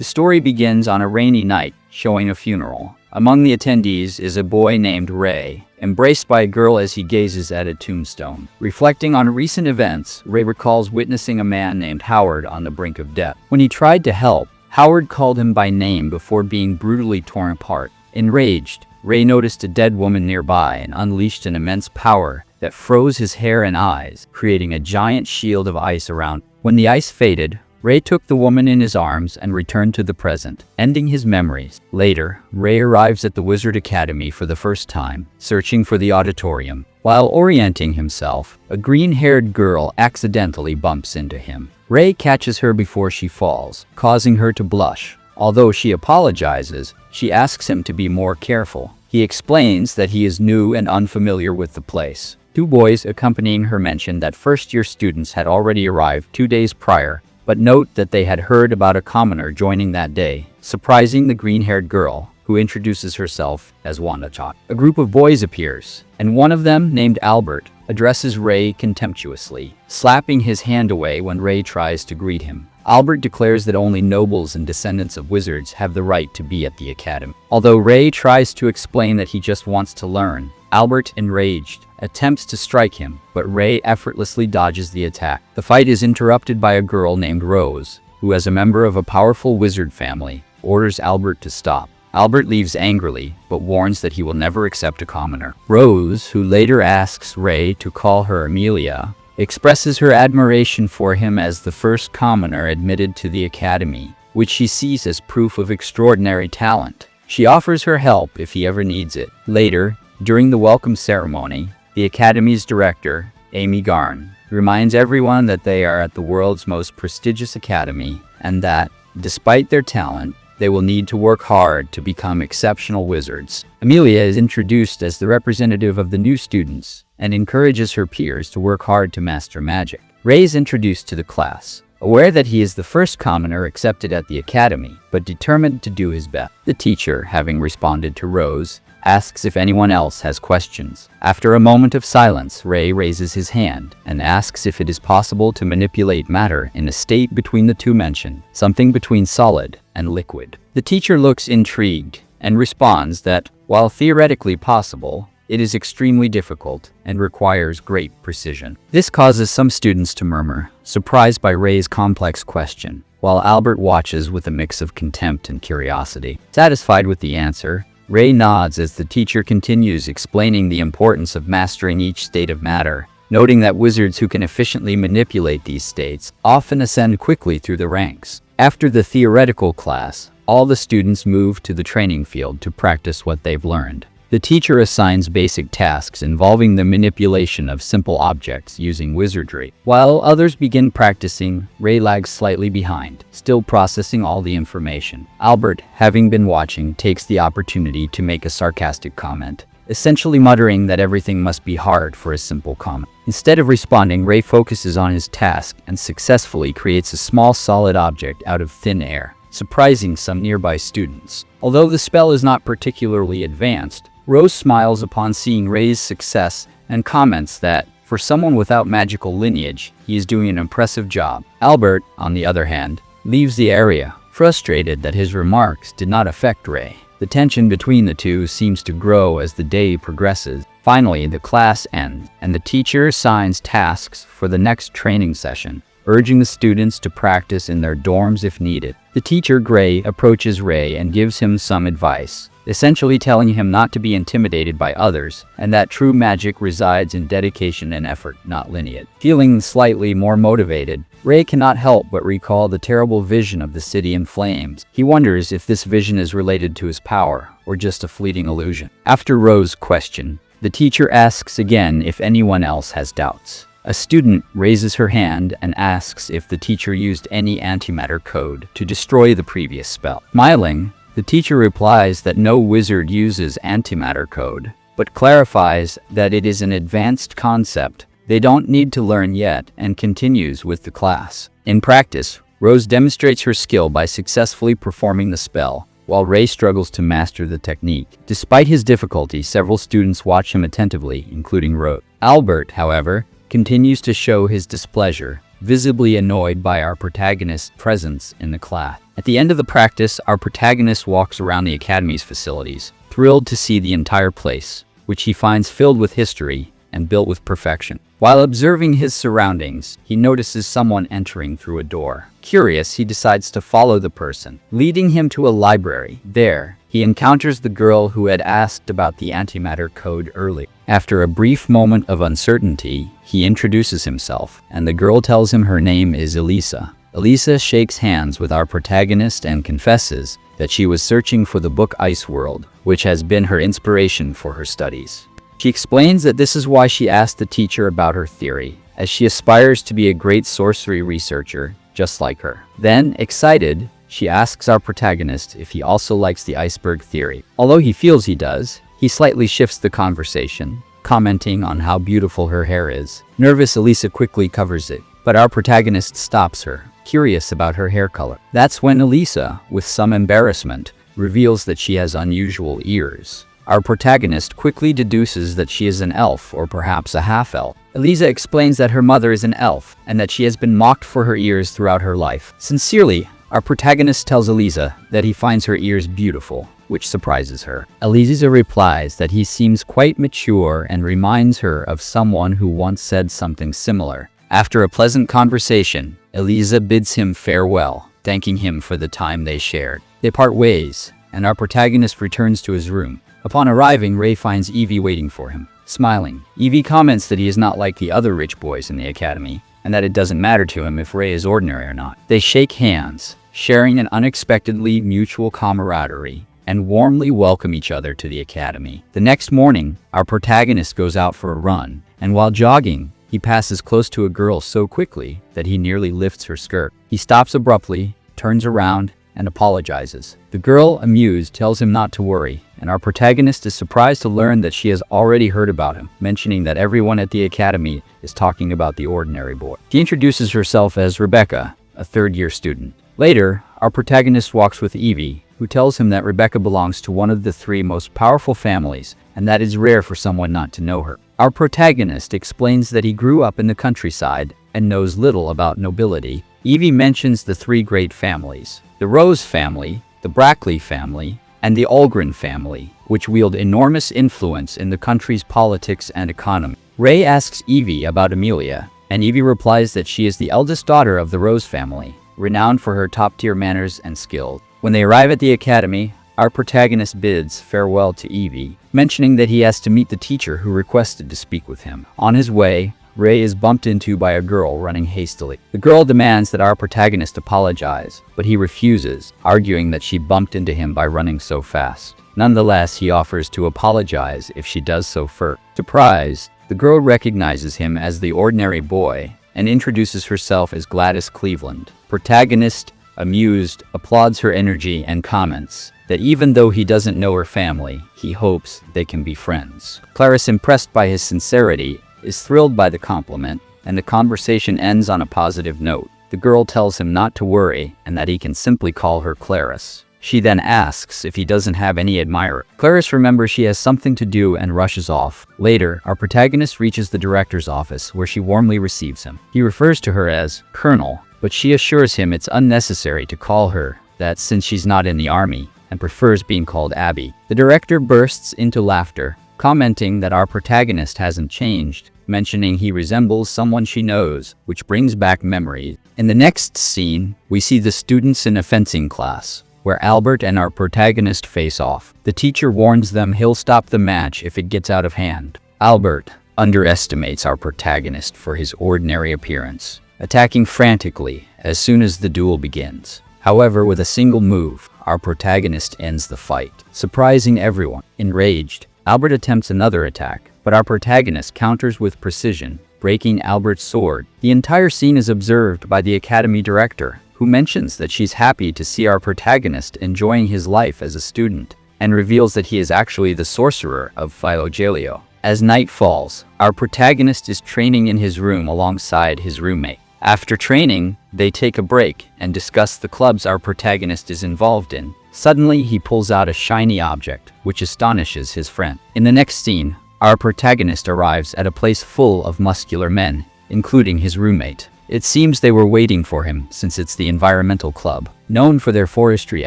The story begins on a rainy night, showing a funeral. Among the attendees is a boy named Ray, embraced by a girl as he gazes at a tombstone. Reflecting on recent events, Ray recalls witnessing a man named Howard on the brink of death. When he tried to help, Howard called him by name before being brutally torn apart. Enraged, Ray noticed a dead woman nearby and unleashed an immense power that froze his hair and eyes, creating a giant shield of ice around him. When the ice faded, Ray took the woman in his arms and returned to the present, ending his memories. Later, Ray arrives at the Wizard Academy for the first time, searching for the auditorium. While orienting himself, a green-haired girl accidentally bumps into him. Ray catches her before she falls, causing her to blush. Although she apologizes, she asks him to be more careful. He explains that he is new and unfamiliar with the place. Two boys accompanying her mention that first-year students had already arrived 2 days prior, but note that they had heard about a commoner joining that day, surprising the green-haired girl, who introduces herself as Wanda. A group of boys appears, and one of them, named Albert, addresses Ray contemptuously, slapping his hand away when Ray tries to greet him. Albert declares that only nobles and descendants of wizards have the right to be at the academy. Although Ray tries to explain that he just wants to learn, Albert, enraged, attempts to strike him, but Ray effortlessly dodges the attack. The fight is interrupted by a girl named Rose, who, as a member of a powerful wizard family, orders Albert to stop. Albert leaves angrily, but warns that he will never accept a commoner. Rose, who later asks Ray to call her Amelia, expresses her admiration for him as the first commoner admitted to the academy, which she sees as proof of extraordinary talent. She offers her help if he ever needs it. Later, during the welcome ceremony, the academy's director, Amy Garn, reminds everyone that they are at the world's most prestigious academy and that, despite their talent, they will need to work hard to become exceptional wizards. Amelia is introduced as the representative of the new students and encourages her peers to work hard to master magic. Ray is introduced to the class, aware that he is the first commoner accepted at the academy, but determined to do his best. The teacher, having responded to Rose, asks if anyone else has questions. After a moment of silence, Ray raises his hand and asks if it is possible to manipulate matter in a state between the two mentioned, something between solid and liquid. The teacher looks intrigued and responds that, while theoretically possible, it is extremely difficult and requires great precision. This causes some students to murmur, surprised by Ray's complex question, while Albert watches with a mix of contempt and curiosity. Satisfied with the answer, Ray nods as the teacher continues explaining the importance of mastering each state of matter, noting that wizards who can efficiently manipulate these states often ascend quickly through the ranks. After the theoretical class, all the students move to the training field to practice what they've learned. The teacher assigns basic tasks involving the manipulation of simple objects using wizardry. While others begin practicing, Ray lags slightly behind, still processing all the information. Albert, having been watching, takes the opportunity to make a sarcastic comment, essentially muttering that everything must be hard for a simple comment. Instead of responding, Ray focuses on his task and successfully creates a small solid object out of thin air, surprising some nearby students. Although the spell is not particularly advanced, Rose smiles upon seeing Ray's success and comments that, for someone without magical lineage, he is doing an impressive job. Albert, on the other hand, leaves the area, frustrated that his remarks did not affect Ray. The tension between the two seems to grow as the day progresses. Finally, the class ends, and the teacher assigns tasks for the next training session, urging the students to practice in their dorms if needed. The teacher, Gray, approaches Ray and gives him some advice, essentially telling him not to be intimidated by others, and that true magic resides in dedication and effort, not lineage. Feeling slightly more motivated, Ray cannot help but recall the terrible vision of the city in flames. He wonders if this vision is related to his power, or just a fleeting illusion. After Rose's question, the teacher asks again if anyone else has doubts. A student raises her hand and asks if the teacher used any antimatter code to destroy the previous spell. Smiling, the teacher replies that no wizard uses antimatter code, but clarifies that it is an advanced concept they don't need to learn yet, and continues with the class. In practice, Rose demonstrates her skill by successfully performing the spell, while Ray struggles to master the technique. Despite his difficulty, several students watch him attentively, including Rose. Albert, however, continues to show his displeasure, visibly annoyed by our protagonist's presence in the class. At the end of the practice, our protagonist walks around the Academy's facilities, thrilled to see the entire place, which he finds filled with history and built with perfection. While observing his surroundings, he notices someone entering through a door. Curious, he decides to follow the person, leading him to a library. There, he encounters the girl who had asked about the antimatter code earlier. After a brief moment of uncertainty, he introduces himself, and the girl tells him her name is Elisa. Elisa shakes hands with our protagonist and confesses that she was searching for the book Ice World, which has been her inspiration for her studies. She explains that this is why she asked the teacher about her theory, as she aspires to be a great sorcery researcher, just like her. Then, excited, she asks our protagonist if he also likes the iceberg theory. Although he feels he does, he slightly shifts the conversation, commenting on how beautiful her hair is. Nervous, Elisa quickly covers it, but our protagonist stops her, curious about her hair color. That's when Elisa, with some embarrassment, reveals that she has unusual ears. Our protagonist quickly deduces that she is an elf, or perhaps a half-elf. Elisa explains that her mother is an elf, and that she has been mocked for her ears throughout her life. Sincerely, our protagonist tells Elisa that he finds her ears beautiful, which surprises her. Elisa replies that he seems quite mature and reminds her of someone who once said something similar. After a pleasant conversation, Elisa bids him farewell, thanking him for the time they shared. They part ways, and our protagonist returns to his room. Upon arriving, Ray finds Evi waiting for him, smiling. Evi comments that he is not like the other rich boys in the academy, and that it doesn't matter to him if Ray is ordinary or not. They shake hands, sharing an unexpectedly mutual camaraderie, and warmly welcome each other to the academy. The next morning, our protagonist goes out for a run, and while jogging, he passes close to a girl so quickly that he nearly lifts her skirt. He stops abruptly, turns around, and apologizes. The girl, amused, tells him not to worry, and our protagonist is surprised to learn that she has already heard about him, mentioning that everyone at the academy is talking about the ordinary boy. She introduces herself as Rebecca, a third-year student. Later, our protagonist walks with Evi, who tells him that Rebecca belongs to one of the 3 most powerful families, and that it's rare for someone not to know her. Our protagonist explains that he grew up in the countryside and knows little about nobility. Evi mentions the 3 great families: the Rose family, the Brackley family, and the Algren family, which wield enormous influence in the country's politics and economy. Ray asks Evi about Amelia, and Evi replies that she is the eldest daughter of the Rose family, renowned for her top-tier manners and skills. When they arrive at the academy, our protagonist bids farewell to Evi, mentioning that he has to meet the teacher who requested to speak with him. On his way, Ray is bumped into by a girl running hastily. The girl demands that our protagonist apologize, but he refuses, arguing that she bumped into him by running so fast. Nonetheless, he offers to apologize if she does so first. Surprised, the girl recognizes him as the ordinary boy and introduces herself as Gladys Cleveland. Protagonist, amused, applauds her energy and comments that even though he doesn't know her family, he hopes they can be friends. Clarice, impressed by his sincerity, is thrilled by the compliment, and the conversation ends on a positive note. The girl tells him not to worry and that he can simply call her Clarice. She then asks if he doesn't have any admirers. Clarice remembers she has something to do and rushes off. Later, our protagonist reaches the director's office where she warmly receives him. He refers to her as Colonel, but she assures him it's unnecessary to call her that since she's not in the army and prefers being called Abby. The director bursts into laughter, commenting that our protagonist hasn't changed, mentioning he resembles someone she knows, which brings back memories. In the next scene, we see the students in a fencing class, where Albert and our protagonist face off. The teacher warns them he'll stop the match if it gets out of hand. Albert underestimates our protagonist for his ordinary appearance, attacking frantically as soon as the duel begins. However, with a single move, our protagonist ends the fight, surprising everyone. Enraged, Albert attempts another attack, but our protagonist counters with precision, breaking Albert's sword. The entire scene is observed by the Academy director, who mentions that she's happy to see our protagonist enjoying his life as a student, and reveals that he is actually the sorcerer of Philogelio. As night falls, our protagonist is training in his room alongside his roommate. After training, they take a break and discuss the clubs our protagonist is involved in. Suddenly, he pulls out a shiny object, which astonishes his friend. In the next scene, our protagonist arrives at a place full of muscular men, including his roommate. It seems they were waiting for him since it's the environmental club, known for their forestry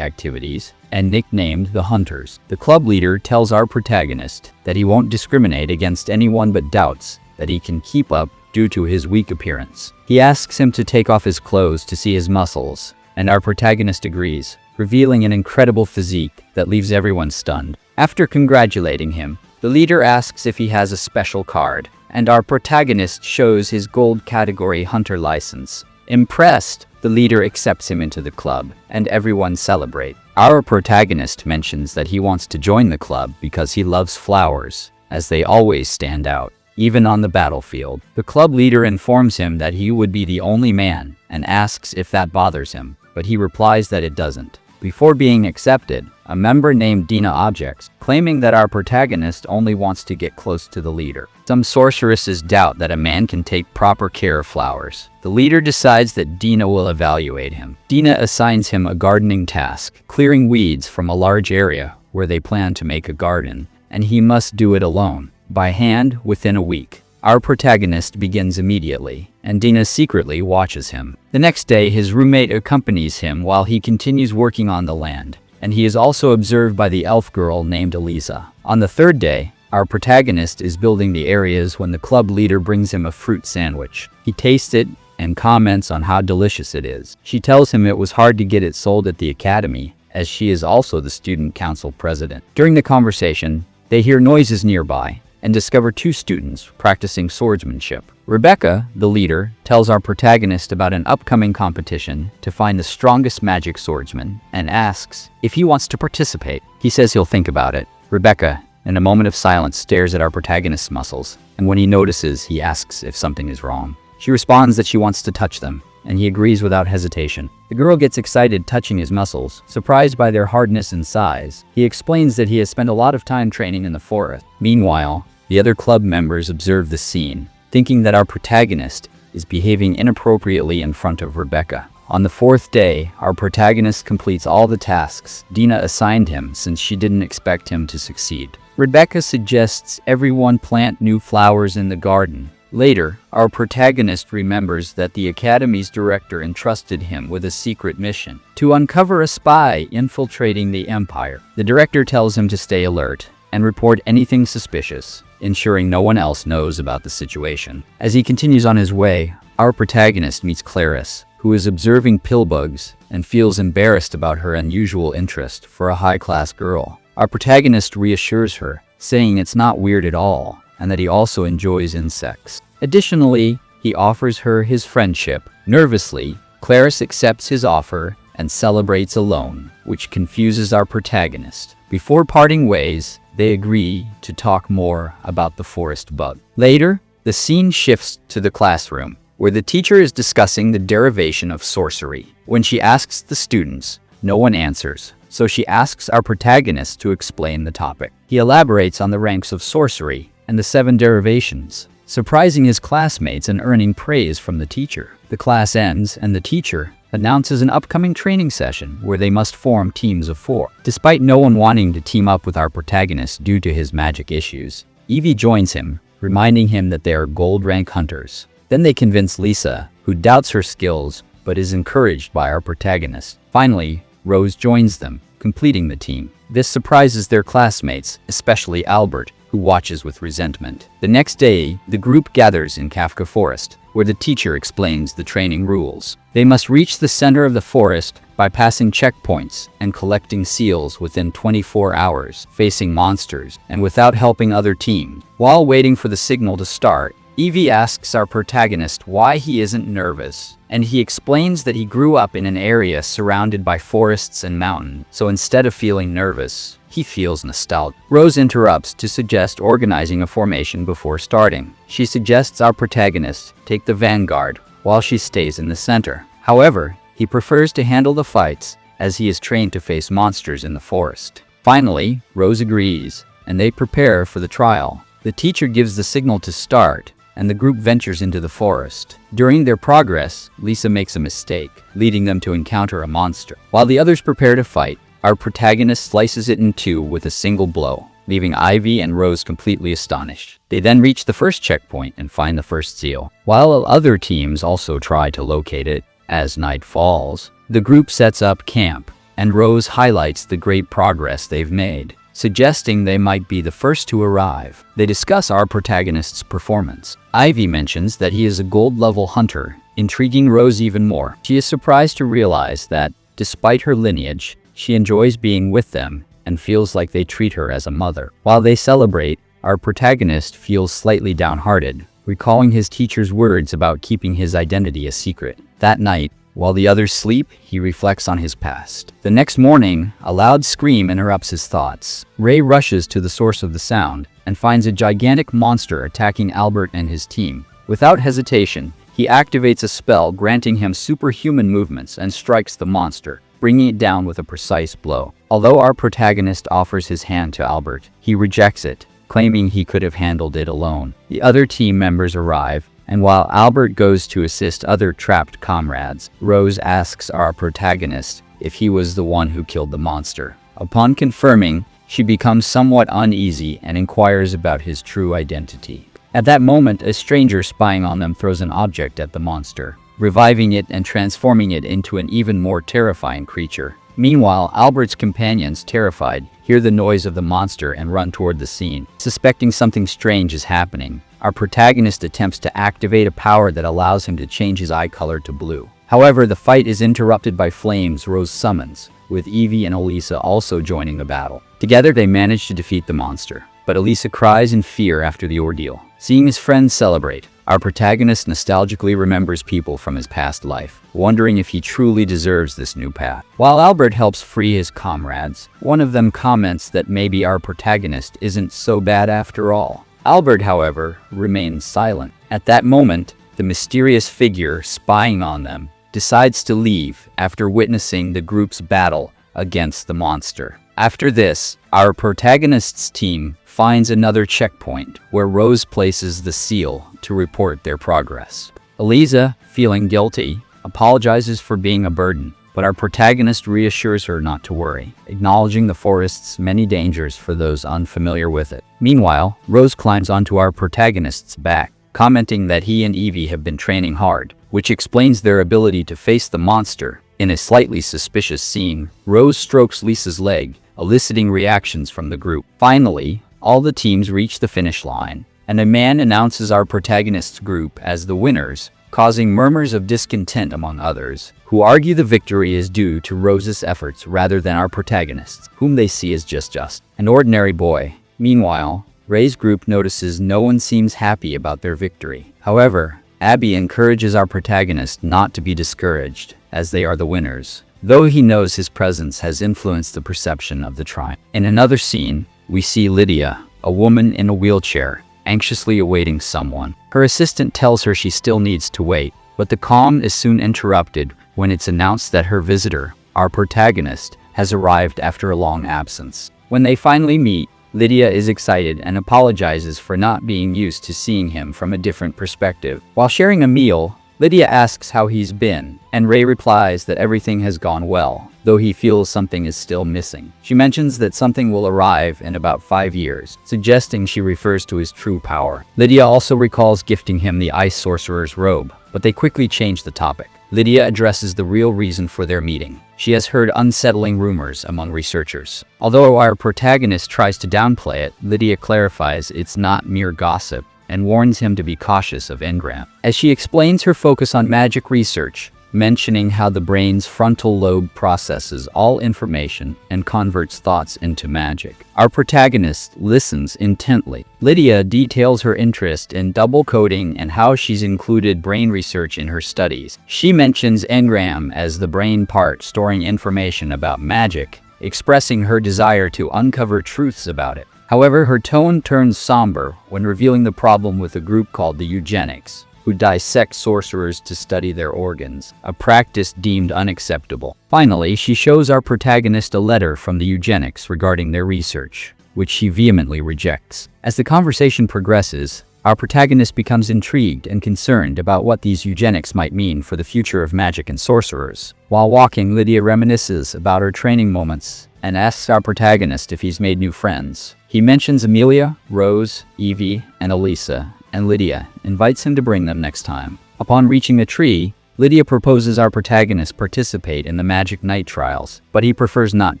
activities and nicknamed the Hunters. The club leader tells our protagonist that he won't discriminate against anyone but doubts that he can keep up due to his weak appearance. He asks him to take off his clothes to see his muscles, and our protagonist agrees, revealing an incredible physique that leaves everyone stunned. After congratulating him, the leader asks if he has a special card, and our protagonist shows his gold category hunter license. Impressed, the leader accepts him into the club, and everyone celebrates. Our protagonist mentions that he wants to join the club because he loves flowers, as they always stand out, even on the battlefield. The club leader informs him that he would be the only man, and asks if that bothers him, but he replies that it doesn't. Before being accepted, a member named Dina objects, claiming that our protagonist only wants to get close to the leader. Some sorceresses doubt that a man can take proper care of flowers. The leader decides that Dina will evaluate him. Dina assigns him a gardening task, clearing weeds from a large area where they plan to make a garden, and he must do it alone, by hand, within a week. Our protagonist begins immediately, and Dina secretly watches him. The next day, his roommate accompanies him while he continues working on the land, and he is also observed by the elf girl named Elisa. On the third day, our protagonist is building the areas when the club leader brings him a fruit sandwich. He tastes it and comments on how delicious it is. She tells him it was hard to get it sold at the academy, as she is also the student council president. During the conversation, they hear noises nearby and discover two students practicing swordsmanship. Rebecca, the leader, tells our protagonist about an upcoming competition to find the strongest magic swordsman and asks if he wants to participate. He says he'll think about it. Rebecca, in a moment of silence, stares at our protagonist's muscles, and when he notices, he asks if something is wrong. She responds that she wants to touch them, and he agrees without hesitation. The girl gets excited touching his muscles, surprised by their hardness and size. He explains that he has spent a lot of time training in the forest. Meanwhile, the other club members observe the scene, thinking that our protagonist is behaving inappropriately in front of Rebecca. On the fourth day, our protagonist completes all the tasks Dina assigned him since she didn't expect him to succeed. Rebecca suggests everyone plant new flowers in the garden. Later, our protagonist remembers that the Academy's director entrusted him with a secret mission to uncover a spy infiltrating the Empire. The director tells him to stay alert and report anything suspicious, ensuring no one else knows about the situation. As he continues on his way, our protagonist meets Clarice, who is observing pillbugs and feels embarrassed about her unusual interest for a high-class girl. Our protagonist reassures her, saying it's not weird at all, and that he also enjoys insects. Additionally, he offers her his friendship. Nervously, Clarice accepts his offer and celebrates alone, which confuses our protagonist. Before parting ways, they agree to talk more about the forest bug. Later, the scene shifts to the classroom, where the teacher is discussing the derivation of sorcery. When she asks the students, no one answers, so she asks our protagonist to explain the topic. He elaborates on the ranks of sorcery and the 7 derivations, surprising his classmates and earning praise from the teacher. The class ends, and the teacher announces an upcoming training session where they must form teams of 4. Despite no one wanting to team up with our protagonist due to his magic issues, Evi joins him, reminding him that they are gold rank hunters. Then they convince Lisa, who doubts her skills but is encouraged by our protagonist. Finally, Rose joins them, completing the team. This surprises their classmates, especially Albert, who watches with resentment. The next day, the group gathers in Kafka Forest, where the teacher explains the training rules. They must reach the center of the forest by passing checkpoints and collecting seals within 24 hours, facing monsters, and without helping other teams. While waiting for the signal to start, Evi asks our protagonist why he isn't nervous, and he explains that he grew up in an area surrounded by forests and mountains, so instead of feeling nervous, he feels nostalgic. Rose interrupts to suggest organizing a formation before starting. She suggests our protagonist take the vanguard while she stays in the center. However, he prefers to handle the fights as he is trained to face monsters in the forest. Finally, Rose agrees, and they prepare for the trial. The teacher gives the signal to start, and the group ventures into the forest. During their progress, Lisa makes a mistake, leading them to encounter a monster. While the others prepare to fight, our protagonist slices it in two with a single blow. leaving Evi and Rose completely astonished. They then reach the first checkpoint and find the first seal. While other teams also try to locate it, as night falls, the group sets up camp, and Rose highlights the great progress they've made, suggesting they might be the first to arrive. They discuss our protagonist's performance. Evi mentions that he is a gold-level hunter, intriguing Rose even more. She is surprised to realize that, despite her lineage, she enjoys being with them and feels like they treat her as a mother. While they celebrate, our protagonist feels slightly downhearted, recalling his teacher's words about keeping his identity a secret. That night, while the others sleep, he reflects on his past. The next morning, a loud scream interrupts his thoughts. Ray rushes to the source of the sound and finds a gigantic monster attacking Albert and his team. Without hesitation, he activates a spell granting him superhuman movements and strikes the monster, bringing it down with a precise blow. Although our protagonist offers his hand to Albert, he rejects it, claiming he could have handled it alone. The other team members arrive, and while Albert goes to assist other trapped comrades, Rose asks our protagonist if he was the one who killed the monster. Upon confirming, she becomes somewhat uneasy and inquires about his true identity. At that moment, a stranger spying on them throws an object at the monster, reviving it and transforming it into an even more terrifying creature. Meanwhile, Albert's companions, terrified, hear the noise of the monster and run toward the scene. Suspecting something strange is happening, our protagonist attempts to activate a power that allows him to change his eye color to blue. However, the fight is interrupted by flames Rose summons, with Evi and Elisa also joining the battle. Together, they manage to defeat the monster, but Elisa cries in fear after the ordeal. Seeing his friends celebrate, our protagonist nostalgically remembers people from his past life, wondering if he truly deserves this new path. While Albert helps free his comrades, one of them comments that maybe our protagonist isn't so bad after all. Albert, however, remains silent. At that moment, the mysterious figure spying on them decides to leave after witnessing the group's battle against the monster. After this, our protagonist's team finds another checkpoint where Rose places the seal to report their progress. Elisa, feeling guilty, apologizes for being a burden, but our protagonist reassures her not to worry, acknowledging the forest's many dangers for those unfamiliar with it. Meanwhile, Rose climbs onto our protagonist's back, commenting that he and Evi have been training hard, which explains their ability to face the monster. In a slightly suspicious scene, Rose strokes Lisa's leg, eliciting reactions from the group. Finally, all the teams reach the finish line, and a man announces our protagonist's group as the winners, causing murmurs of discontent among others, who argue the victory is due to Rose's efforts rather than our protagonist, whom they see as just an ordinary boy. Meanwhile, Ray's group notices no one seems happy about their victory. However, Abby encourages our protagonist not to be discouraged, as they are the winners, though he knows his presence has influenced the perception of the triumph. In another scene, we see Lydia, a woman in a wheelchair, anxiously awaiting someone. Her assistant tells her she still needs to wait, but the calm is soon interrupted when it's announced that her visitor, our protagonist, has arrived after a long absence. When they finally meet, Lydia is excited and apologizes for not being used to seeing him from a different perspective. While sharing a meal, Lydia asks how he's been, and Ray replies that everything has gone well, though he feels something is still missing. She mentions that something will arrive in about 5 years, suggesting she refers to his true power. Lydia also recalls gifting him the Ice Sorcerer's robe, but they quickly change the topic. Lydia addresses the real reason for their meeting. She has heard unsettling rumors among researchers. Although our protagonist tries to downplay it, Lydia clarifies it's not mere gossip and warns him to be cautious of engram. As she explains her focus on magic research, mentioning how the brain's frontal lobe processes all information and converts thoughts into magic, our protagonist listens intently. Lydia details her interest in double coding and how she's included brain research in her studies. She mentions engram as the brain part storing information about magic, expressing her desire to uncover truths about it. However, her tone turns somber when revealing the problem with a group called the eugenics, who dissect sorcerers to study their organs, a practice deemed unacceptable. Finally, she shows our protagonist a letter from the eugenics regarding their research, which she vehemently rejects. As the conversation progresses, our protagonist becomes intrigued and concerned about what these eugenics might mean for the future of magic and sorcerers. While walking, Lydia reminisces about her training moments and asks our protagonist if he's made new friends. He mentions Amelia, Rose, Evi, and Elisa, and Lydia invites him to bring them next time. Upon reaching the tree, Lydia proposes our protagonist participate in the Magic Night trials, but he prefers not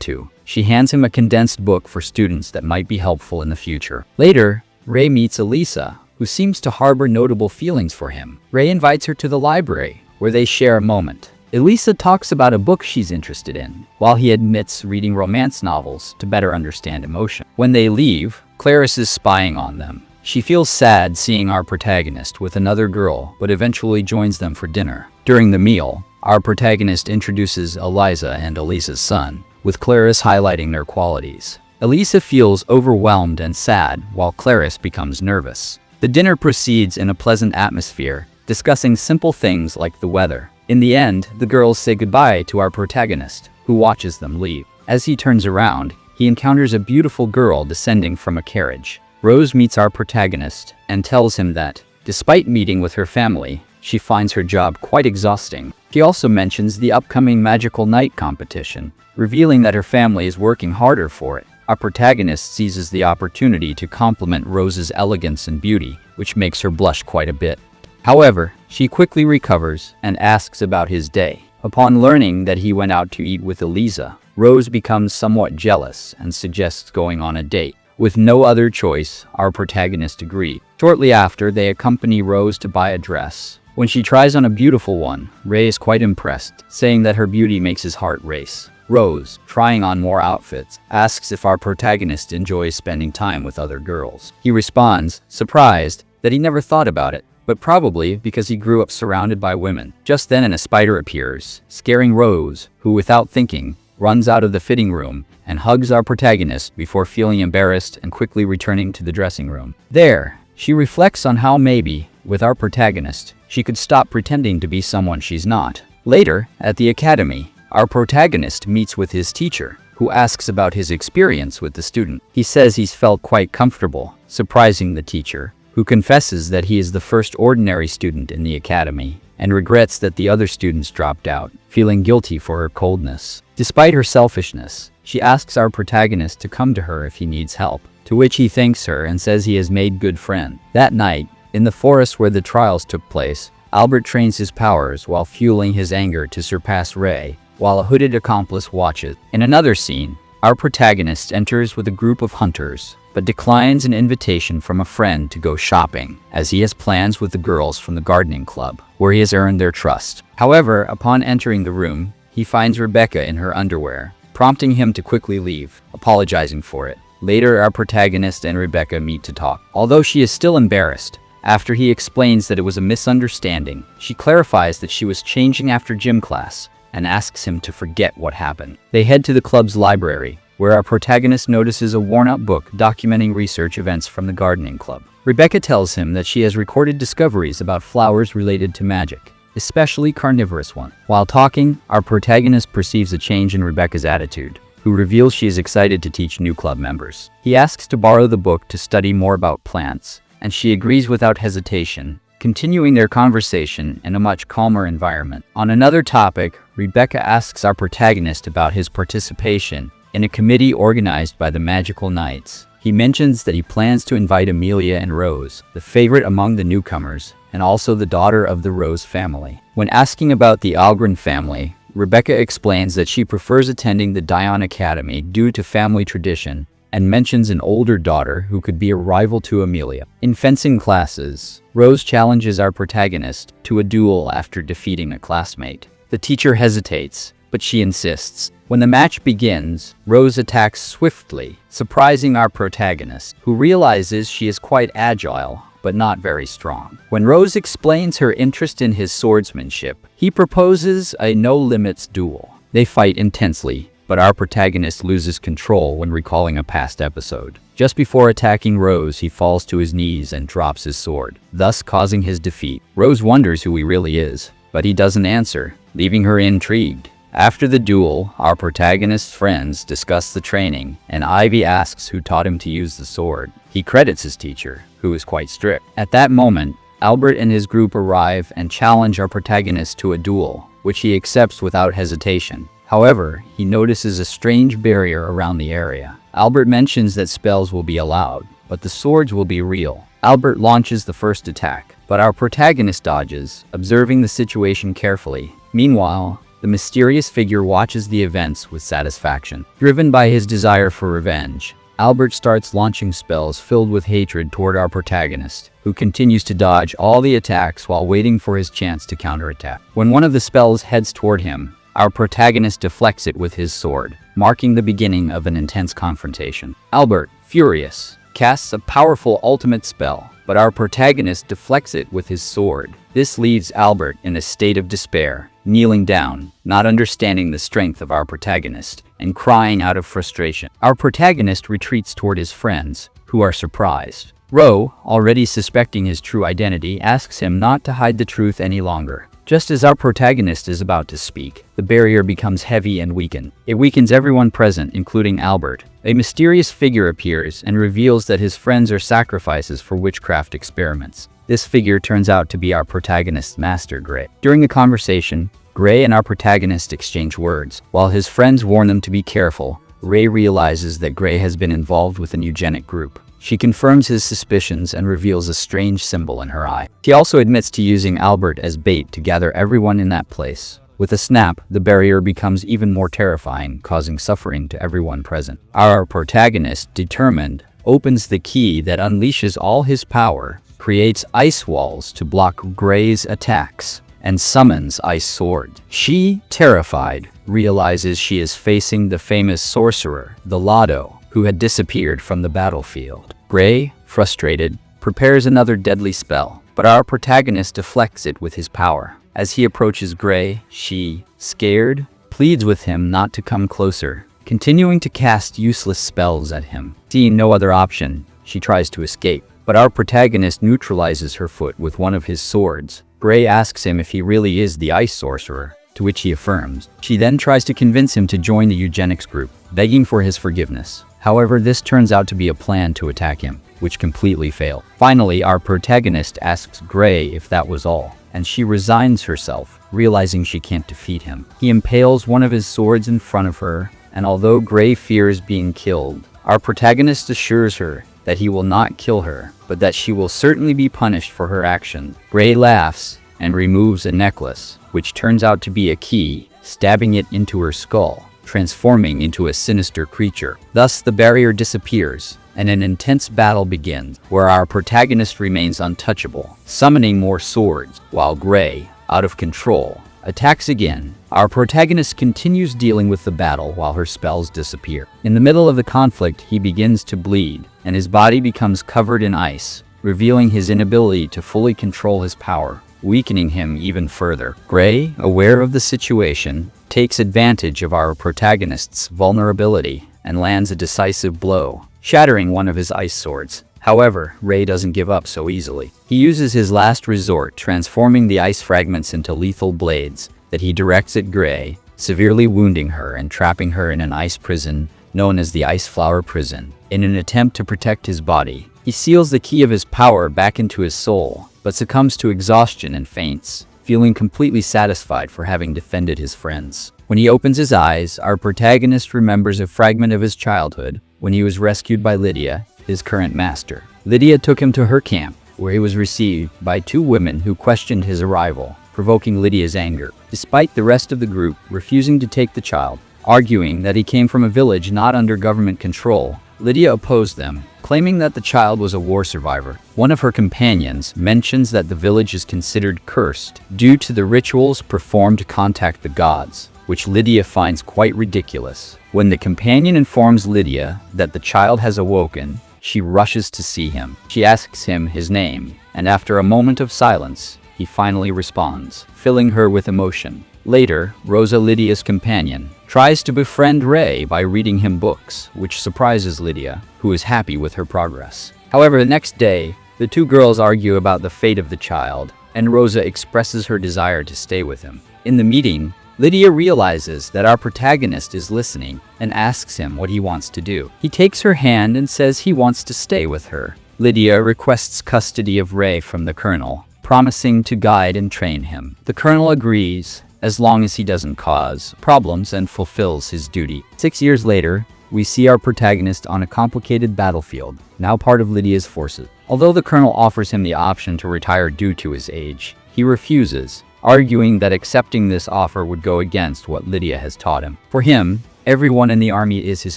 to. She hands him a condensed book for students that might be helpful in the future. Later, Ray meets Elisa, who seems to harbor notable feelings for him. Ray invites her to the library, where they share a moment. Elisa talks about a book she's interested in, while he admits reading romance novels to better understand emotion. When they leave, Clarice is spying on them. She feels sad seeing our protagonist with another girl, but eventually joins them for dinner. During the meal, our protagonist introduces Elisa and Elisa's son, with Clarice highlighting their qualities. Elisa feels overwhelmed and sad, while Clarice becomes nervous. The dinner proceeds in a pleasant atmosphere, discussing simple things like the weather. In the end, the girls say goodbye to our protagonist, who watches them leave. As he turns around, he encounters a beautiful girl descending from a carriage. Rose meets our protagonist and tells him that, despite meeting with her family, she finds her job quite exhausting. She also mentions the upcoming Magical Night competition, revealing that her family is working harder for it. Our protagonist seizes the opportunity to compliment Rose's elegance and beauty, which makes her blush quite a bit. However, she quickly recovers and asks about his day. Upon learning that he went out to eat with Elisa, Rose becomes somewhat jealous and suggests going on a date. With no other choice, our protagonist agreed. Shortly after, they accompany Rose to buy a dress. When she tries on a beautiful one, Ray is quite impressed, saying that her beauty makes his heart race. Rose, trying on more outfits, asks if our protagonist enjoys spending time with other girls. He responds, surprised, that he never thought about it, but probably because he grew up surrounded by women. Just then a spider appears, scaring Rose, who without thinking, runs out of the fitting room and hugs our protagonist before feeling embarrassed and quickly returning to the dressing room. There, she reflects on how maybe, with our protagonist, she could stop pretending to be someone she's not. Later, at the academy, our protagonist meets with his teacher, who asks about his experience with the student. He says he's felt quite comfortable, surprising the teacher, who confesses that he is the first ordinary student in the academy and regrets that the other students dropped out, feeling guilty for her coldness. Despite her selfishness, she asks our protagonist to come to her if he needs help, to which he thanks her and says he has made good friends. That night, in the forest where the trials took place, Albert trains his powers while fueling his anger to surpass Ray, while a hooded accomplice watches. In another scene, our protagonist enters with a group of hunters, but declines an invitation from a friend to go shopping, as he has plans with the girls from the gardening club, where he has earned their trust. However, upon entering the room, he finds Rebecca in her underwear, prompting him to quickly leave, apologizing for it. Later, our protagonist and Rebecca meet to talk. Although she is still embarrassed, after he explains that it was a misunderstanding, she clarifies that she was changing after gym class and asks him to forget what happened. They head to the club's library, where our protagonist notices a worn-out book documenting research events from the gardening club. Rebecca tells him that she has recorded discoveries about flowers related to magic, especially carnivorous ones. While talking, our protagonist perceives a change in Rebecca's attitude, who reveals she is excited to teach new club members. He asks to borrow the book to study more about plants, and she agrees without hesitation, continuing their conversation in a much calmer environment. On another topic, Rebecca asks our protagonist about his participation in a committee organized by the Magical Knights. He mentions that he plans to invite Amelia and Rose, the favorite among the newcomers, and also the daughter of the Rose family. When asking about the Algren family, Rebecca explains that she prefers attending the Dion Academy due to family tradition, and mentions an older daughter who could be a rival to Amelia. In fencing classes, Rose challenges our protagonist to a duel after defeating a classmate. The teacher hesitates, but she insists. When the match begins, Rose attacks swiftly, surprising our protagonist, who realizes she is quite agile, but not very strong. When Rose explains her interest in his swordsmanship, he proposes a no-limits duel. They fight intensely, but our protagonist loses control when recalling a past episode. Just before attacking Rose, he falls to his knees and drops his sword, thus causing his defeat. Rose wonders who he really is, but he doesn't answer, leaving her intrigued. After the duel, our protagonist's friends discuss the training, and Ivy asks who taught him to use the sword. He credits his teacher, who is quite strict. At that moment, Albert and his group arrive and challenge our protagonist to a duel, which he accepts without hesitation. However, he notices a strange barrier around the area. Albert mentions that spells will be allowed, but the swords will be real. Albert launches the first attack, but our protagonist dodges, observing the situation carefully. Meanwhile, the mysterious figure watches the events with satisfaction. Driven by his desire for revenge, Albert starts launching spells filled with hatred toward our protagonist, who continues to dodge all the attacks while waiting for his chance to counterattack. When one of the spells heads toward him, our protagonist deflects it with his sword, marking the beginning of an intense confrontation. Albert, furious, casts a powerful ultimate spell, but our protagonist deflects it with his sword. This leaves Albert in a state of despair, kneeling down, not understanding the strength of our protagonist, and crying out of frustration. Our protagonist retreats toward his friends, who are surprised. Ro, already suspecting his true identity, asks him not to hide the truth any longer. Just as our protagonist is about to speak, the barrier becomes heavy and weakened. It weakens everyone present, including Albert. A mysterious figure appears and reveals that his friends are sacrifices for witchcraft experiments. This figure turns out to be our protagonist's master, Gray. During the conversation, Gray and our protagonist exchange words. While his friends warn them to be careful, Ray realizes that Gray has been involved with an eugenic group. She confirms his suspicions and reveals a strange symbol in her eye. She also admits to using Albert as bait to gather everyone in that place. With a snap, the barrier becomes even more terrifying, causing suffering to everyone present. Our protagonist, determined, opens the key that unleashes all his power, creates ice walls to block Gray's attacks, and summons Ice Sword. She, terrified, realizes she is facing the famous sorcerer, the Lotto, who had disappeared from the battlefield. Gray, frustrated, prepares another deadly spell, but our protagonist deflects it with his power. As he approaches Gray, she, scared, pleads with him not to come closer, continuing to cast useless spells at him. Seeing no other option, she tries to escape, but our protagonist neutralizes her foot with one of his swords. Gray asks him if he really is the Ice Sorcerer, to which he affirms. She then tries to convince him to join the eugenics group, begging for his forgiveness. However, this turns out to be a plan to attack him, which completely failed. Finally, our protagonist asks Gray if that was all, and she resigns herself, realizing she can't defeat him. He impales one of his swords in front of her, and although Gray fears being killed, our protagonist assures her that he will not kill her, but that she will certainly be punished for her action. Gray laughs and removes a necklace, which turns out to be a key, stabbing it into her skull, transforming into a sinister creature. Thus, the barrier disappears, and an intense battle begins, where our protagonist remains untouchable, summoning more swords, while Gray, out of control, attacks again. Our protagonist continues dealing with the battle while her spells disappear. In the middle of the conflict, he begins to bleed, and his body becomes covered in ice, revealing his inability to fully control his power, weakening him even further. Gray, aware of the situation, takes advantage of our protagonist's vulnerability and lands a decisive blow, shattering one of his ice swords. However, Ray doesn't give up so easily. He uses his last resort, transforming the ice fragments into lethal blades that he directs at Gray, severely wounding her and trapping her in an ice prison known as the Ice Flower Prison. In an attempt to protect his body, he seals the key of his power back into his soul, but succumbs to exhaustion and faints, feeling completely satisfied for having defended his friends. When he opens his eyes, our protagonist remembers a fragment of his childhood when he was rescued by Lydia, his current master. Lydia took him to her camp, where he was received by two women who questioned his arrival, provoking Lydia's anger. Despite the rest of the group refusing to take the child, arguing that he came from a village not under government control, Lydia opposed them, claiming that the child was a war survivor. One of her companions mentions that the village is considered cursed due to the rituals performed to contact the gods, which Lydia finds quite ridiculous. When the companion informs Lydia that the child has awoken, she rushes to see him. She asks him his name, and after a moment of silence, he finally responds, filling her with emotion. Later, Rosa, Lydia's companion, tries to befriend Ray by reading him books, which surprises Lydia, who is happy with her progress. However, the next day, the two girls argue about the fate of the child, and Rosa expresses her desire to stay with him. In the meeting, Lydia realizes that our protagonist is listening and asks him what he wants to do. He takes her hand and says he wants to stay with her. Lydia requests custody of Ray from the colonel, promising to guide and train him. The colonel agrees, as long as he doesn't cause problems and fulfills his duty. 6 years later, we see our protagonist on a complicated battlefield, now part of Lydia's forces. Although the colonel offers him the option to retire due to his age, he refuses, arguing that accepting this offer would go against what Lydia has taught him. For him, everyone in the army is his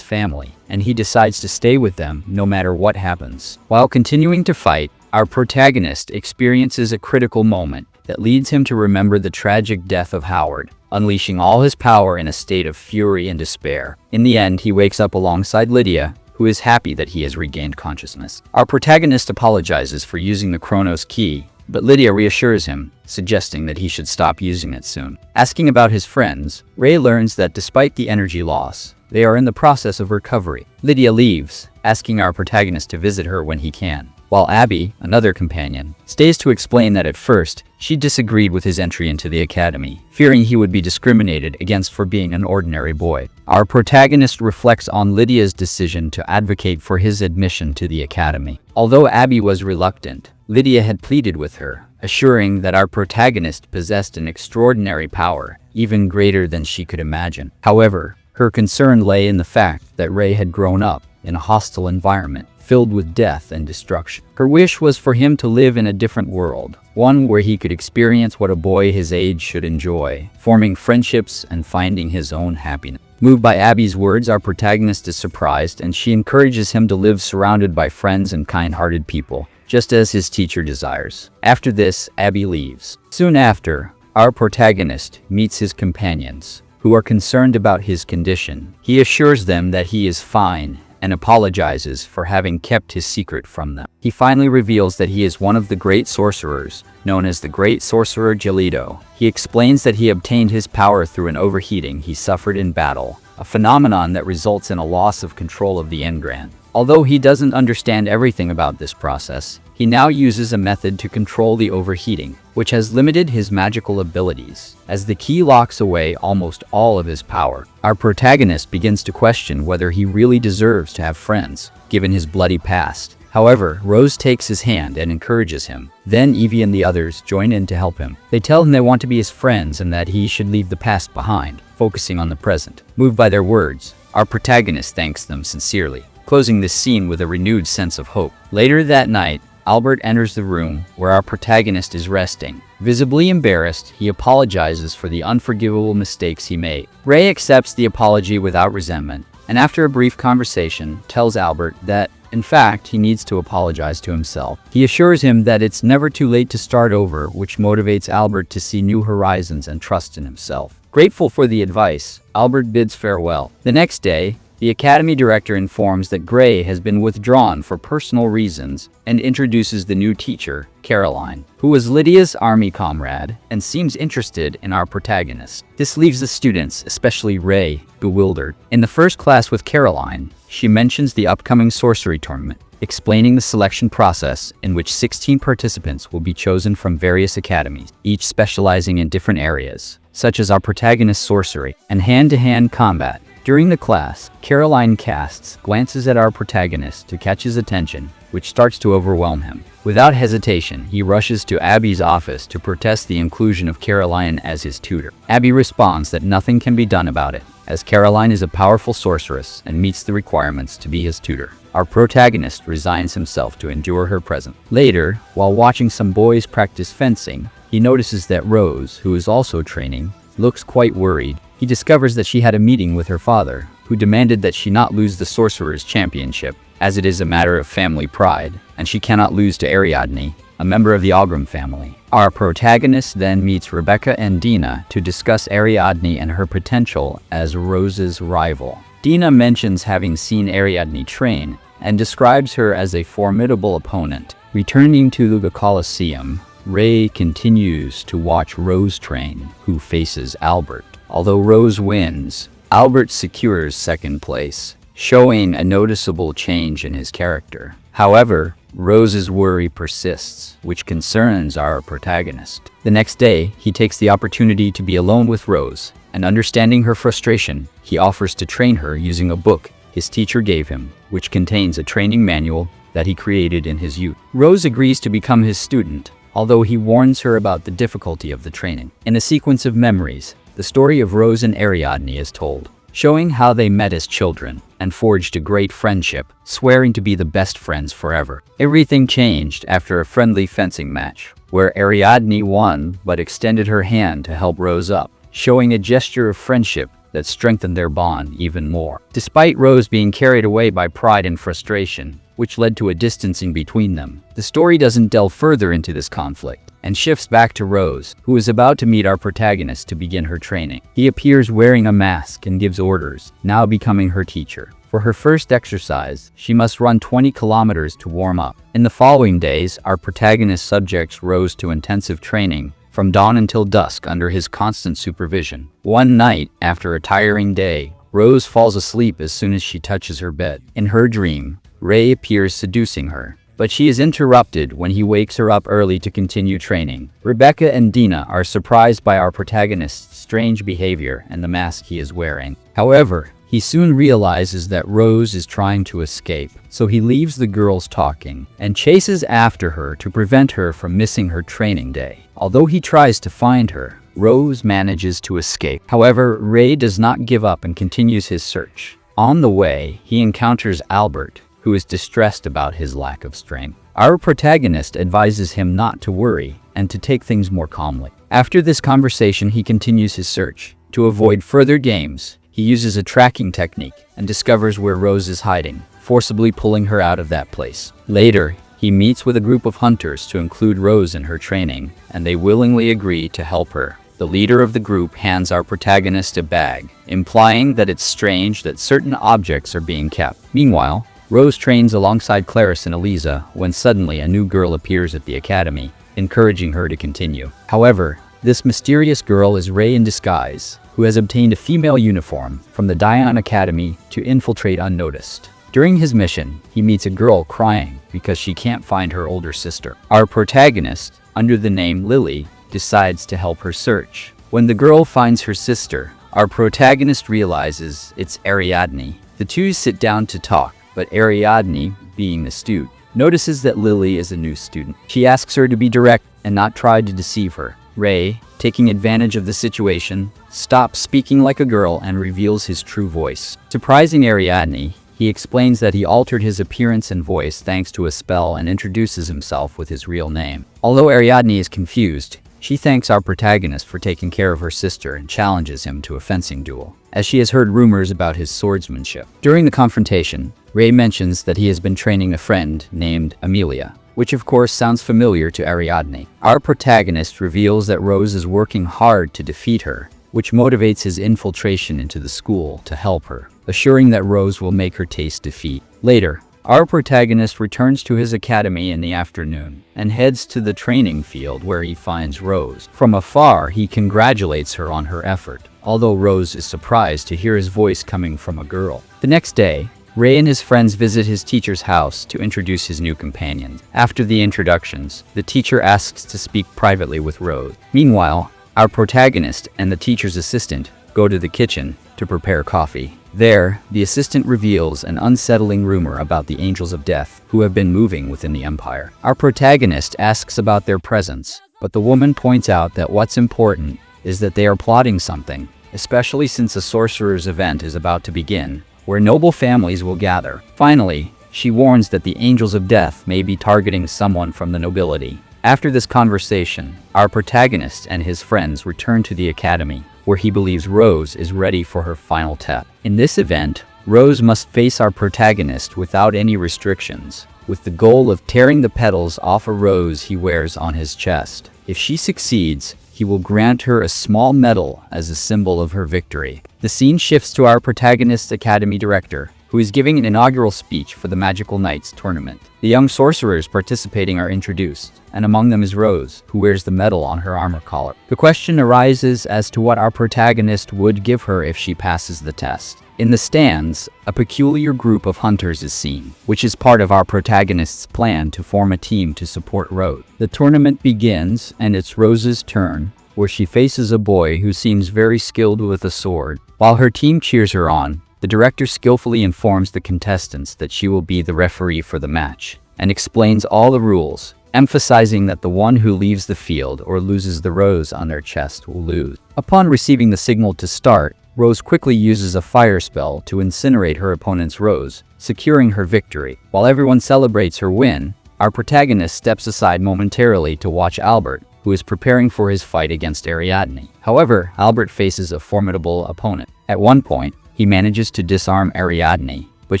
family, and he decides to stay with them no matter what happens. While continuing to fight, our protagonist experiences a critical moment that leads him to remember the tragic death of Howard, unleashing all his power in a state of fury and despair. In the end, he wakes up alongside Lydia, who is happy that he has regained consciousness. Our protagonist apologizes for using the Chronos key, but Lydia reassures him, suggesting that he should stop using it soon. Asking about his friends, Ray learns that despite the energy loss, they are in the process of recovery. Lydia leaves, asking our protagonist to visit her when he can, while Abby, another companion, stays to explain that at first, she disagreed with his entry into the academy, fearing he would be discriminated against for being an ordinary boy. Our protagonist reflects on Lydia's decision to advocate for his admission to the academy. Although Abby was reluctant, Lydia had pleaded with her, assuring that our protagonist possessed an extraordinary power, even greater than she could imagine. However, her concern lay in the fact that Ray had grown up in a hostile environment, filled with death and destruction. Her wish was for him to live in a different world, one where he could experience what a boy his age should enjoy, forming friendships and finding his own happiness. Moved by Abby's words, our protagonist is surprised, and she encourages him to live surrounded by friends and kind-hearted people, just as his teacher desires. After this, Abby leaves. Soon after, our protagonist meets his companions, who are concerned about his condition. He assures them that he is fine and apologizes for having kept his secret from them. He finally reveals that he is one of the great sorcerers, known as the Great Sorcerer Gelido. He explains that he obtained his power through an overheating he suffered in battle, a phenomenon that results in a loss of control of the engram. Although he doesn't understand everything about this process, he now uses a method to control the overheating, which has limited his magical abilities, as the key locks away almost all of his power. Our protagonist begins to question whether he really deserves to have friends, given his bloody past. However, Rose takes his hand and encourages him. Then Evi and the others join in to help him. They tell him they want to be his friends and that he should leave the past behind, focusing on the present. Moved by their words, our protagonist thanks them sincerely, closing this scene with a renewed sense of hope. Later that night, Albert enters the room where our protagonist is resting. Visibly embarrassed, he apologizes for the unforgivable mistakes he made. Ray accepts the apology without resentment, and after a brief conversation, tells Albert that, in fact, he needs to apologize to himself. He assures him that it's never too late to start over, which motivates Albert to see new horizons and trust in himself. Grateful for the advice, Albert bids farewell. The next day, the Academy director informs that Gray has been withdrawn for personal reasons and introduces the new teacher, Caroline, who was Lydia's army comrade and seems interested in our protagonist. This leaves the students, especially Ray, bewildered. In the first class with Caroline, she mentions the upcoming sorcery tournament, explaining the selection process in which 16 participants will be chosen from various academies, each specializing in different areas, such as our protagonist's sorcery and hand-to-hand combat. During the class, Caroline casts glances at our protagonist to catch his attention, which starts to overwhelm him. Without hesitation, he rushes to Abby's office to protest the inclusion of Caroline as his tutor. Abby responds that nothing can be done about it, as Caroline is a powerful sorceress and meets the requirements to be his tutor. Our protagonist resigns himself to endure her presence. Later, while watching some boys practice fencing, he notices that Rose, who is also training, looks quite worried. He discovers that she had a meeting with her father, who demanded that she not lose the Sorcerer's Championship, as it is a matter of family pride, and she cannot lose to Ariadne, a member of the Algram family. Our protagonist then meets Rebecca and Dina to discuss Ariadne and her potential as Rose's rival. Dina mentions having seen Ariadne train, and describes her as a formidable opponent. Returning to the Colosseum, Ray continues to watch Rose train, who faces Albert. Although Rose wins, Albert secures second place, showing a noticeable change in his character. However, Rose's worry persists, which concerns our protagonist. The next day, he takes the opportunity to be alone with Rose, and understanding her frustration, he offers to train her using a book his teacher gave him, which contains a training manual that he created in his youth. Rose agrees to become his student, although he warns her about the difficulty of the training. In a sequence of memories, the story of Rose and Ariadne is told, showing how they met as children and forged a great friendship, swearing to be the best friends forever. Everything changed after a friendly fencing match, where Ariadne won but extended her hand to help Rose up, showing a gesture of friendship that strengthened their bond even more. Despite Rose being carried away by pride and frustration, which led to a distancing between them, the story doesn't delve further into this conflict and shifts back to Rose, who is about to meet our protagonist to begin her training. He appears wearing a mask and gives orders, now becoming her teacher. For her first exercise, she must run 20 kilometers to warm up. In the following days, our protagonist subjects Rose to intensive training from dawn until dusk under his constant supervision. One night, after a tiring day, Rose falls asleep as soon as she touches her bed. In her dream, Ray appears seducing her, but she is interrupted when he wakes her up early to continue training. Rebecca and Dina are surprised by our protagonist's strange behavior and the mask he is wearing. However, he soon realizes that Rose is trying to escape, so he leaves the girls talking and chases after her to prevent her from missing her training day. Although he tries to find her, Rose manages to escape. However, Ray does not give up and continues his search. On the way, he encounters Albert, who is distressed about his lack of strength. Our protagonist advises him not to worry and to take things more calmly. After this conversation, he continues his search. To avoid further games, he uses a tracking technique and discovers where Rose is hiding, forcibly pulling her out of that place. Later, he meets with a group of hunters to include Rose in her training, and they willingly agree to help her. The leader of the group hands our protagonist a bag, implying that it's strange that certain objects are being kept. Meanwhile, Rose trains alongside Clarice and Elisa when suddenly a new girl appears at the academy, encouraging her to continue. However, this mysterious girl is Ray in disguise, who has obtained a female uniform from the Arnold Academy to infiltrate unnoticed. During his mission, he meets a girl crying because she can't find her older sister. Our protagonist, under the name Lily, decides to help her search. When the girl finds her sister, our protagonist realizes it's Ariadne. The two sit down to talk, but Ariadne, being astute, notices that Lily is a new student. She asks her to be direct and not try to deceive her. Ray, taking advantage of the situation, stops speaking like a girl and reveals his true voice. Surprising Ariadne, he explains that he altered his appearance and voice thanks to a spell and introduces himself with his real name. Although Ariadne is confused, she thanks our protagonist for taking care of her sister and challenges him to a fencing duel, as she has heard rumors about his swordsmanship. During the confrontation, Ray mentions that he has been training a friend named Amelia, which of course sounds familiar to Ariadne. Our protagonist reveals that Rose is working hard to defeat her, which motivates his infiltration into the school to help her, assuring that Rose will make her taste defeat. Later, our protagonist returns to his academy in the afternoon and heads to the training field where he finds Rose. From afar, he congratulates her on her effort, although Rose is surprised to hear his voice coming from a girl. The next day, Ray and his friends visit his teacher's house to introduce his new companions. After the introductions, the teacher asks to speak privately with Rose. Meanwhile, our protagonist and the teacher's assistant go to the kitchen to prepare coffee. There, the assistant reveals an unsettling rumor about the Angels of Death who have been moving within the Empire. Our protagonist asks about their presence, but the woman points out that what's important is that they are plotting something, especially since a sorcerer's event is about to begin, where noble families will gather. Finally, she warns that the Angels of Death may be targeting someone from the nobility. After this conversation, our protagonist and his friends return to the academy, where he believes Rose is ready for her final test. In this event, Rose must face our protagonist without any restrictions, with the goal of tearing the petals off a rose he wears on his chest. If she succeeds, he will grant her a small medal as a symbol of her victory. The scene shifts to our protagonist's academy director, who is giving an inaugural speech for the Magical Knights tournament. The young sorcerers participating are introduced, and among them is Rose, who wears the medal on her armor collar. The question arises as to what our protagonist would give her if she passes the test. In the stands, a peculiar group of hunters is seen, which is part of our protagonist's plan to form a team to support Rose. The tournament begins, and it's Rose's turn, where she faces a boy who seems very skilled with a sword. While her team cheers her on, the director skillfully informs the contestants that she will be the referee for the match, and explains all the rules, emphasizing that the one who leaves the field or loses the rose on their chest will lose. Upon receiving the signal to start, Rose quickly uses a fire spell to incinerate her opponent's rose, securing her victory. While everyone celebrates her win, our protagonist steps aside momentarily to watch Albert, who is preparing for his fight against Ariadne. However, Albert faces a formidable opponent. At one point, he manages to disarm Ariadne, but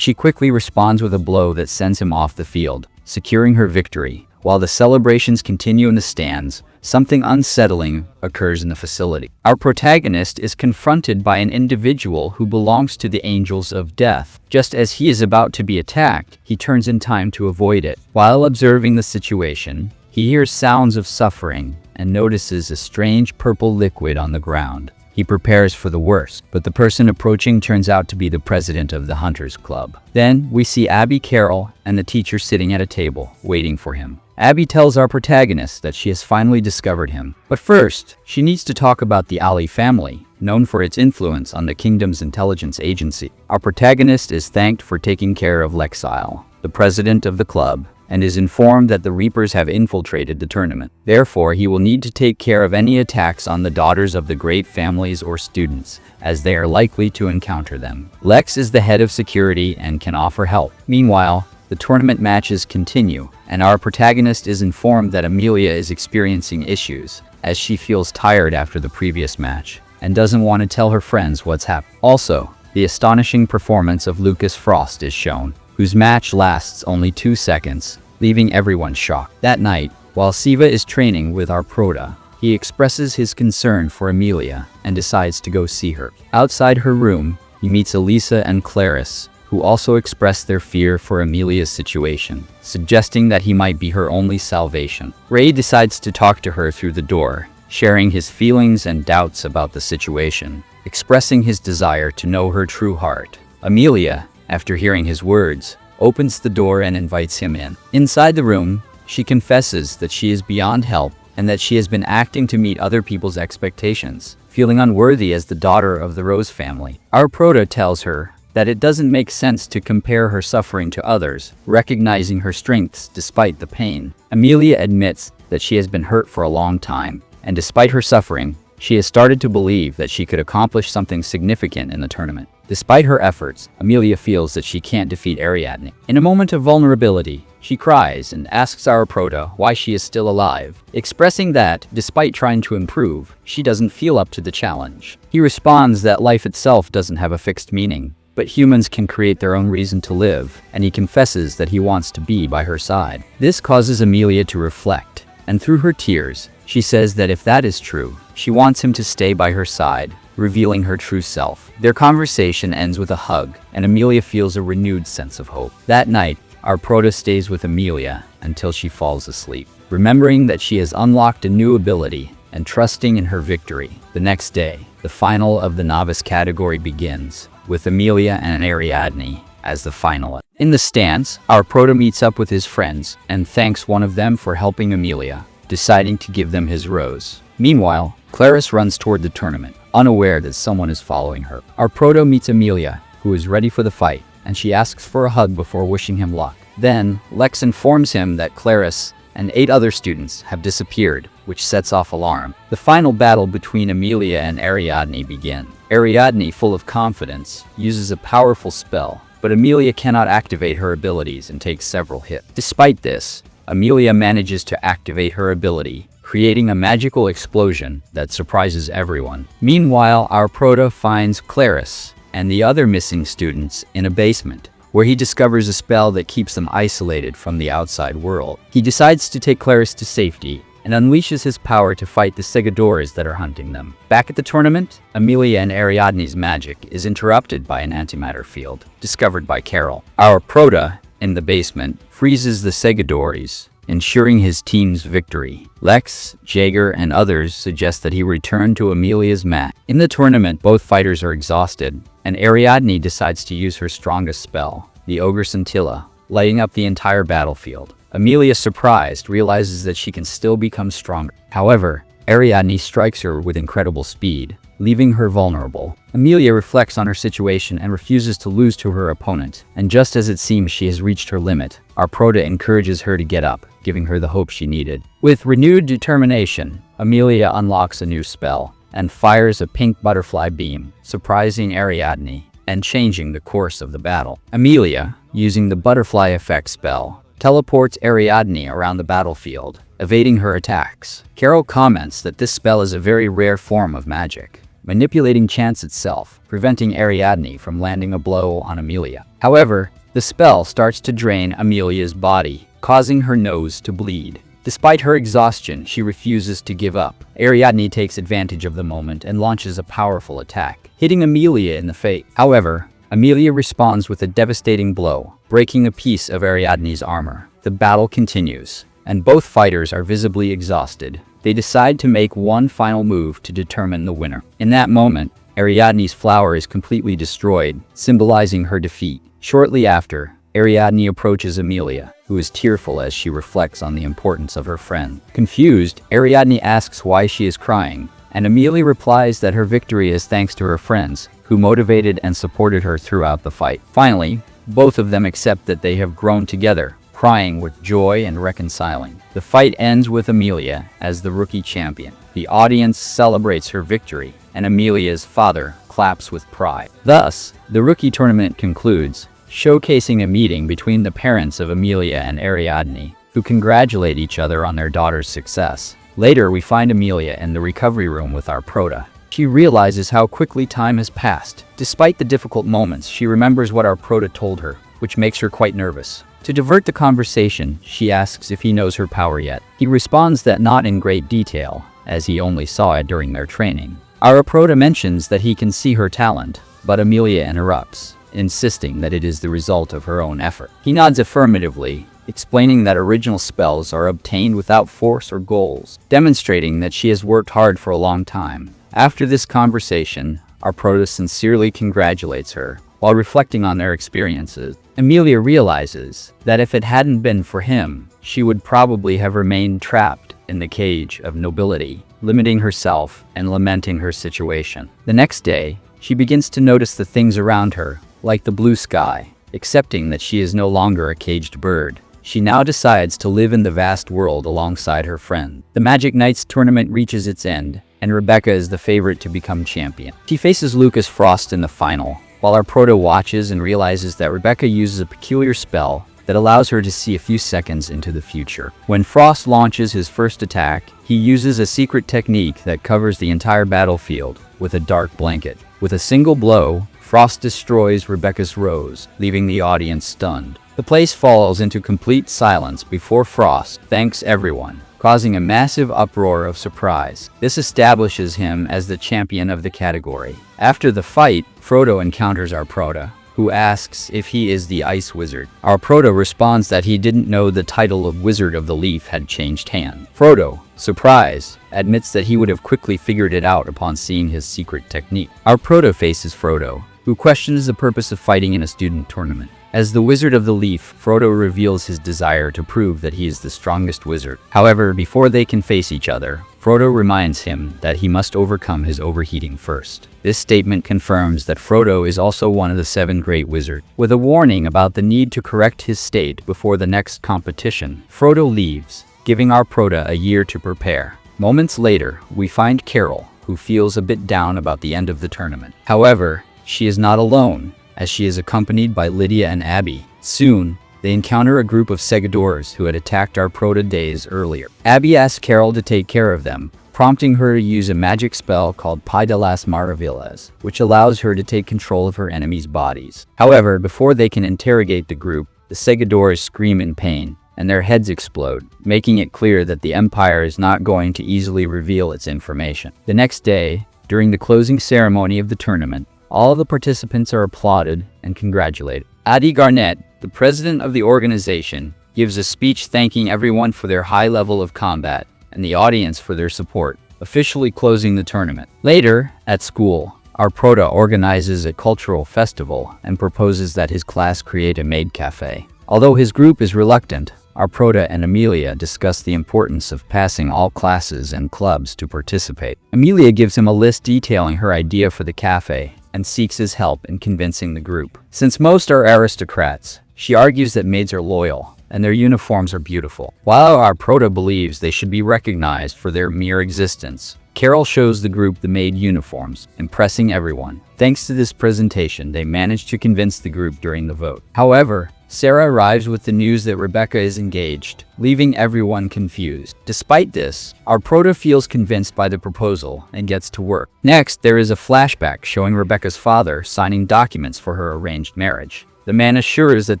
she quickly responds with a blow that sends him off the field, securing her victory. While the celebrations continue in the stands, something unsettling occurs in the facility. Our protagonist is confronted by an individual who belongs to the Angels of Death. Just as he is about to be attacked, he turns in time to avoid it. While observing the situation, he hears sounds of suffering and notices a strange purple liquid on the ground. He prepares for the worst, but the person approaching turns out to be the president of the Hunters Club. Then we see Abby Carroll and the teacher sitting at a table, waiting for him. Abby tells our protagonist that she has finally discovered him. But first, she needs to talk about the Ali family, known for its influence on the kingdom's intelligence agency. Our protagonist is thanked for taking care of Lexile, the president of the club, and is informed that the Reapers have infiltrated the tournament. Therefore, he will need to take care of any attacks on the daughters of the great families or students, as they are likely to encounter them. Lex is the head of security and can offer help. Meanwhile, the tournament matches continue, and our protagonist is informed that Amelia is experiencing issues, as she feels tired after the previous match, and doesn't want to tell her friends what's happened. Also, the astonishing performance of Lucas Frost is shown, whose match lasts only 2 seconds, leaving everyone shocked. That night, while Siva is training with our prota, he expresses his concern for Amelia and decides to go see her. Outside her room, he meets Elisa and Clarice, who also express their fear for Amelia's situation, suggesting that he might be her only salvation. Ray decides to talk to her through the door, sharing his feelings and doubts about the situation, expressing his desire to know her true heart. Amelia, after hearing his words, opens the door and invites him in. Inside the room, she confesses that she is beyond help and that she has been acting to meet other people's expectations, feeling unworthy as the daughter of the Rose family. Our prota tells her that it doesn't make sense to compare her suffering to others, recognizing her strengths despite the pain. Amelia admits that she has been hurt for a long time, and despite her suffering, she has started to believe that she could accomplish something significant in the tournament. Despite her efforts, Amelia feels that she can't defeat Ariadne. In a moment of vulnerability, she cries and asks our prota why she is still alive, expressing that, despite trying to improve, she doesn't feel up to the challenge. He responds that life itself doesn't have a fixed meaning, but humans can create their own reason to live, and he confesses that he wants to be by her side. This causes Amelia to reflect, and through her tears, she says that if that is true, she wants him to stay by her side, revealing her true self. Their conversation ends with a hug, and Amelia feels a renewed sense of hope. That night, our prota stays with Amelia until she falls asleep, remembering that she has unlocked a new ability and trusting in her victory. The next day, the final of the novice category begins, with Amelia and Ariadne as the finalists. In the stands, our prota meets up with his friends and thanks one of them for helping Amelia, deciding to give them his rose. Meanwhile, Clarice runs toward the tournament, unaware that someone is following her. Our prota meets Amelia, who is ready for the fight, and she asks for a hug before wishing him luck. Then, Lex informs him that Clarice and 8 other students have disappeared, which sets off alarm. The final battle between Amelia and Ariadne begins. Ariadne, full of confidence, uses a powerful spell, but Amelia cannot activate her abilities and takes several hits. Despite this, Amelia manages to activate her ability, creating a magical explosion that surprises everyone. Meanwhile, our prota finds Clarice and the other missing students in a basement, where he discovers a spell that keeps them isolated from the outside world. He decides to take Clarice to safety and unleashes his power to fight the Segadores that are hunting them. Back at the tournament, Amelia and Ariadne's magic is interrupted by an antimatter field, discovered by Carol. Our prota, in the basement, freezes the Segadores, ensuring his team's victory. Lex, Jaeger, and others suggest that he return to Amelia's mat. In the tournament, both fighters are exhausted, and Ariadne decides to use her strongest spell, the Ogre Scintilla, lighting up the entire battlefield. Amelia, surprised, realizes that she can still become stronger. However, Ariadne strikes her with incredible speed, leaving her vulnerable. Amelia reflects on her situation and refuses to lose to her opponent, and just as it seems she has reached her limit, our prota encourages her to get up, giving her the hope she needed. With renewed determination, Amelia unlocks a new spell and fires a pink butterfly beam, surprising Ariadne and changing the course of the battle. Amelia, using the butterfly effect spell, teleports Ariadne around the battlefield, evading her attacks. Carol comments that this spell is a very rare form of magic, manipulating chance itself, preventing Ariadne from landing a blow on Amelia. However, the spell starts to drain Amelia's body, causing her nose to bleed. Despite her exhaustion, she refuses to give up. Ariadne takes advantage of the moment and launches a powerful attack, hitting Amelia in the face. However, Amelia responds with a devastating blow, breaking a piece of Ariadne's armor. The battle continues, and both fighters are visibly exhausted. They decide to make one final move to determine the winner. In that moment, Ariadne's flower is completely destroyed, symbolizing her defeat. Shortly after, Ariadne approaches Amelia, who is tearful as she reflects on the importance of her friend. Confused, Ariadne asks why she is crying, and Amelia replies that her victory is thanks to her friends, who motivated and supported her throughout the fight. Finally, both of them accept that they have grown together, crying with joy and reconciling. The fight ends with Amelia as the rookie champion. The audience celebrates her victory, and Amelia's father claps with pride. Thus, the rookie tournament concludes, showcasing a meeting between the parents of Amelia and Ariadne, who congratulate each other on their daughter's success. Later, we find Amelia in the recovery room with our prota. She realizes how quickly time has passed. Despite the difficult moments, she remembers what our prota told her, which makes her quite nervous. To divert the conversation, she asks if he knows her power yet. He responds that not in great detail, as he only saw it during their training. Our prota mentions that he can see her talent, but Amelia interrupts, insisting that it is the result of her own effort. He nods affirmatively, explaining that original spells are obtained without force or goals, demonstrating that she has worked hard for a long time. After this conversation, our prota sincerely congratulates her, while reflecting on their experiences. Amelia realizes that if it hadn't been for him, she would probably have remained trapped in the cage of nobility, limiting herself and lamenting her situation. The next day, she begins to notice the things around her, like the blue sky, accepting that she is no longer a caged bird. She now decides to live in the vast world alongside her friend. The Magic Knights tournament reaches its end, and Rebecca is the favorite to become champion. She faces Lucas Frost in the final, while our prota watches and realizes that Rebecca uses a peculiar spell that allows her to see a few seconds into the future. When Frost launches his first attack, he uses a secret technique that covers the entire battlefield with a dark blanket. With a single blow, Frost destroys Rebecca's rose, leaving the audience stunned. The place falls into complete silence before Frost thanks everyone, causing a massive uproar of surprise. This establishes him as the champion of the category. After the fight, Frodo encounters our prota, who asks if he is the Ice Wizard. Our prota responds that he didn't know the title of Wizard of the Leaf had changed hands. Frodo, surprised, admits that he would have quickly figured it out upon seeing his secret technique. Our prota faces Frodo, who questions the purpose of fighting in a student tournament. As the Wizard of the Leaf, Frodo reveals his desire to prove that he is the strongest wizard. However, before they can face each other, Frodo reminds him that he must overcome his overheating first. This statement confirms that Frodo is also one of the 7 great wizards. With a warning about the need to correct his state before the next competition, Frodo leaves, giving our prota a year to prepare. Moments later, we find Carol, who feels a bit down about the end of the tournament. However, she is not alone, as she is accompanied by Lydia and Abby. Soon, they encounter a group of Segadors who had attacked our prota days earlier. Abby asks Carol to take care of them, prompting her to use a magic spell called Pai de las Maravillas, which allows her to take control of her enemies' bodies. However, before they can interrogate the group, the Segadors scream in pain, and their heads explode, making it clear that the Empire is not going to easily reveal its information. The next day, during the closing ceremony of the tournament, all of the participants are applauded and congratulated. Adi Garnett, the president of the organization, gives a speech thanking everyone for their high level of combat and the audience for their support, officially closing the tournament. Later, at school, our prota organizes a cultural festival and proposes that his class create a maid cafe. Although his group is reluctant, our prota and Amelia discuss the importance of passing all classes and clubs to participate. Amelia gives him a list detailing her idea for the cafe and seeks his help in convincing the group. Since most are aristocrats, she argues that maids are loyal and their uniforms are beautiful. While our prota believes they should be recognized for their mere existence, Carol shows the group the maid uniforms, impressing everyone. Thanks to this presentation, they manage to convince the group during the vote. However, Sarah arrives with the news that Rebecca is engaged, leaving everyone confused. Despite this, our prota feels convinced by the proposal and gets to work. Next, there is a flashback showing Rebecca's father signing documents for her arranged marriage. The man assures that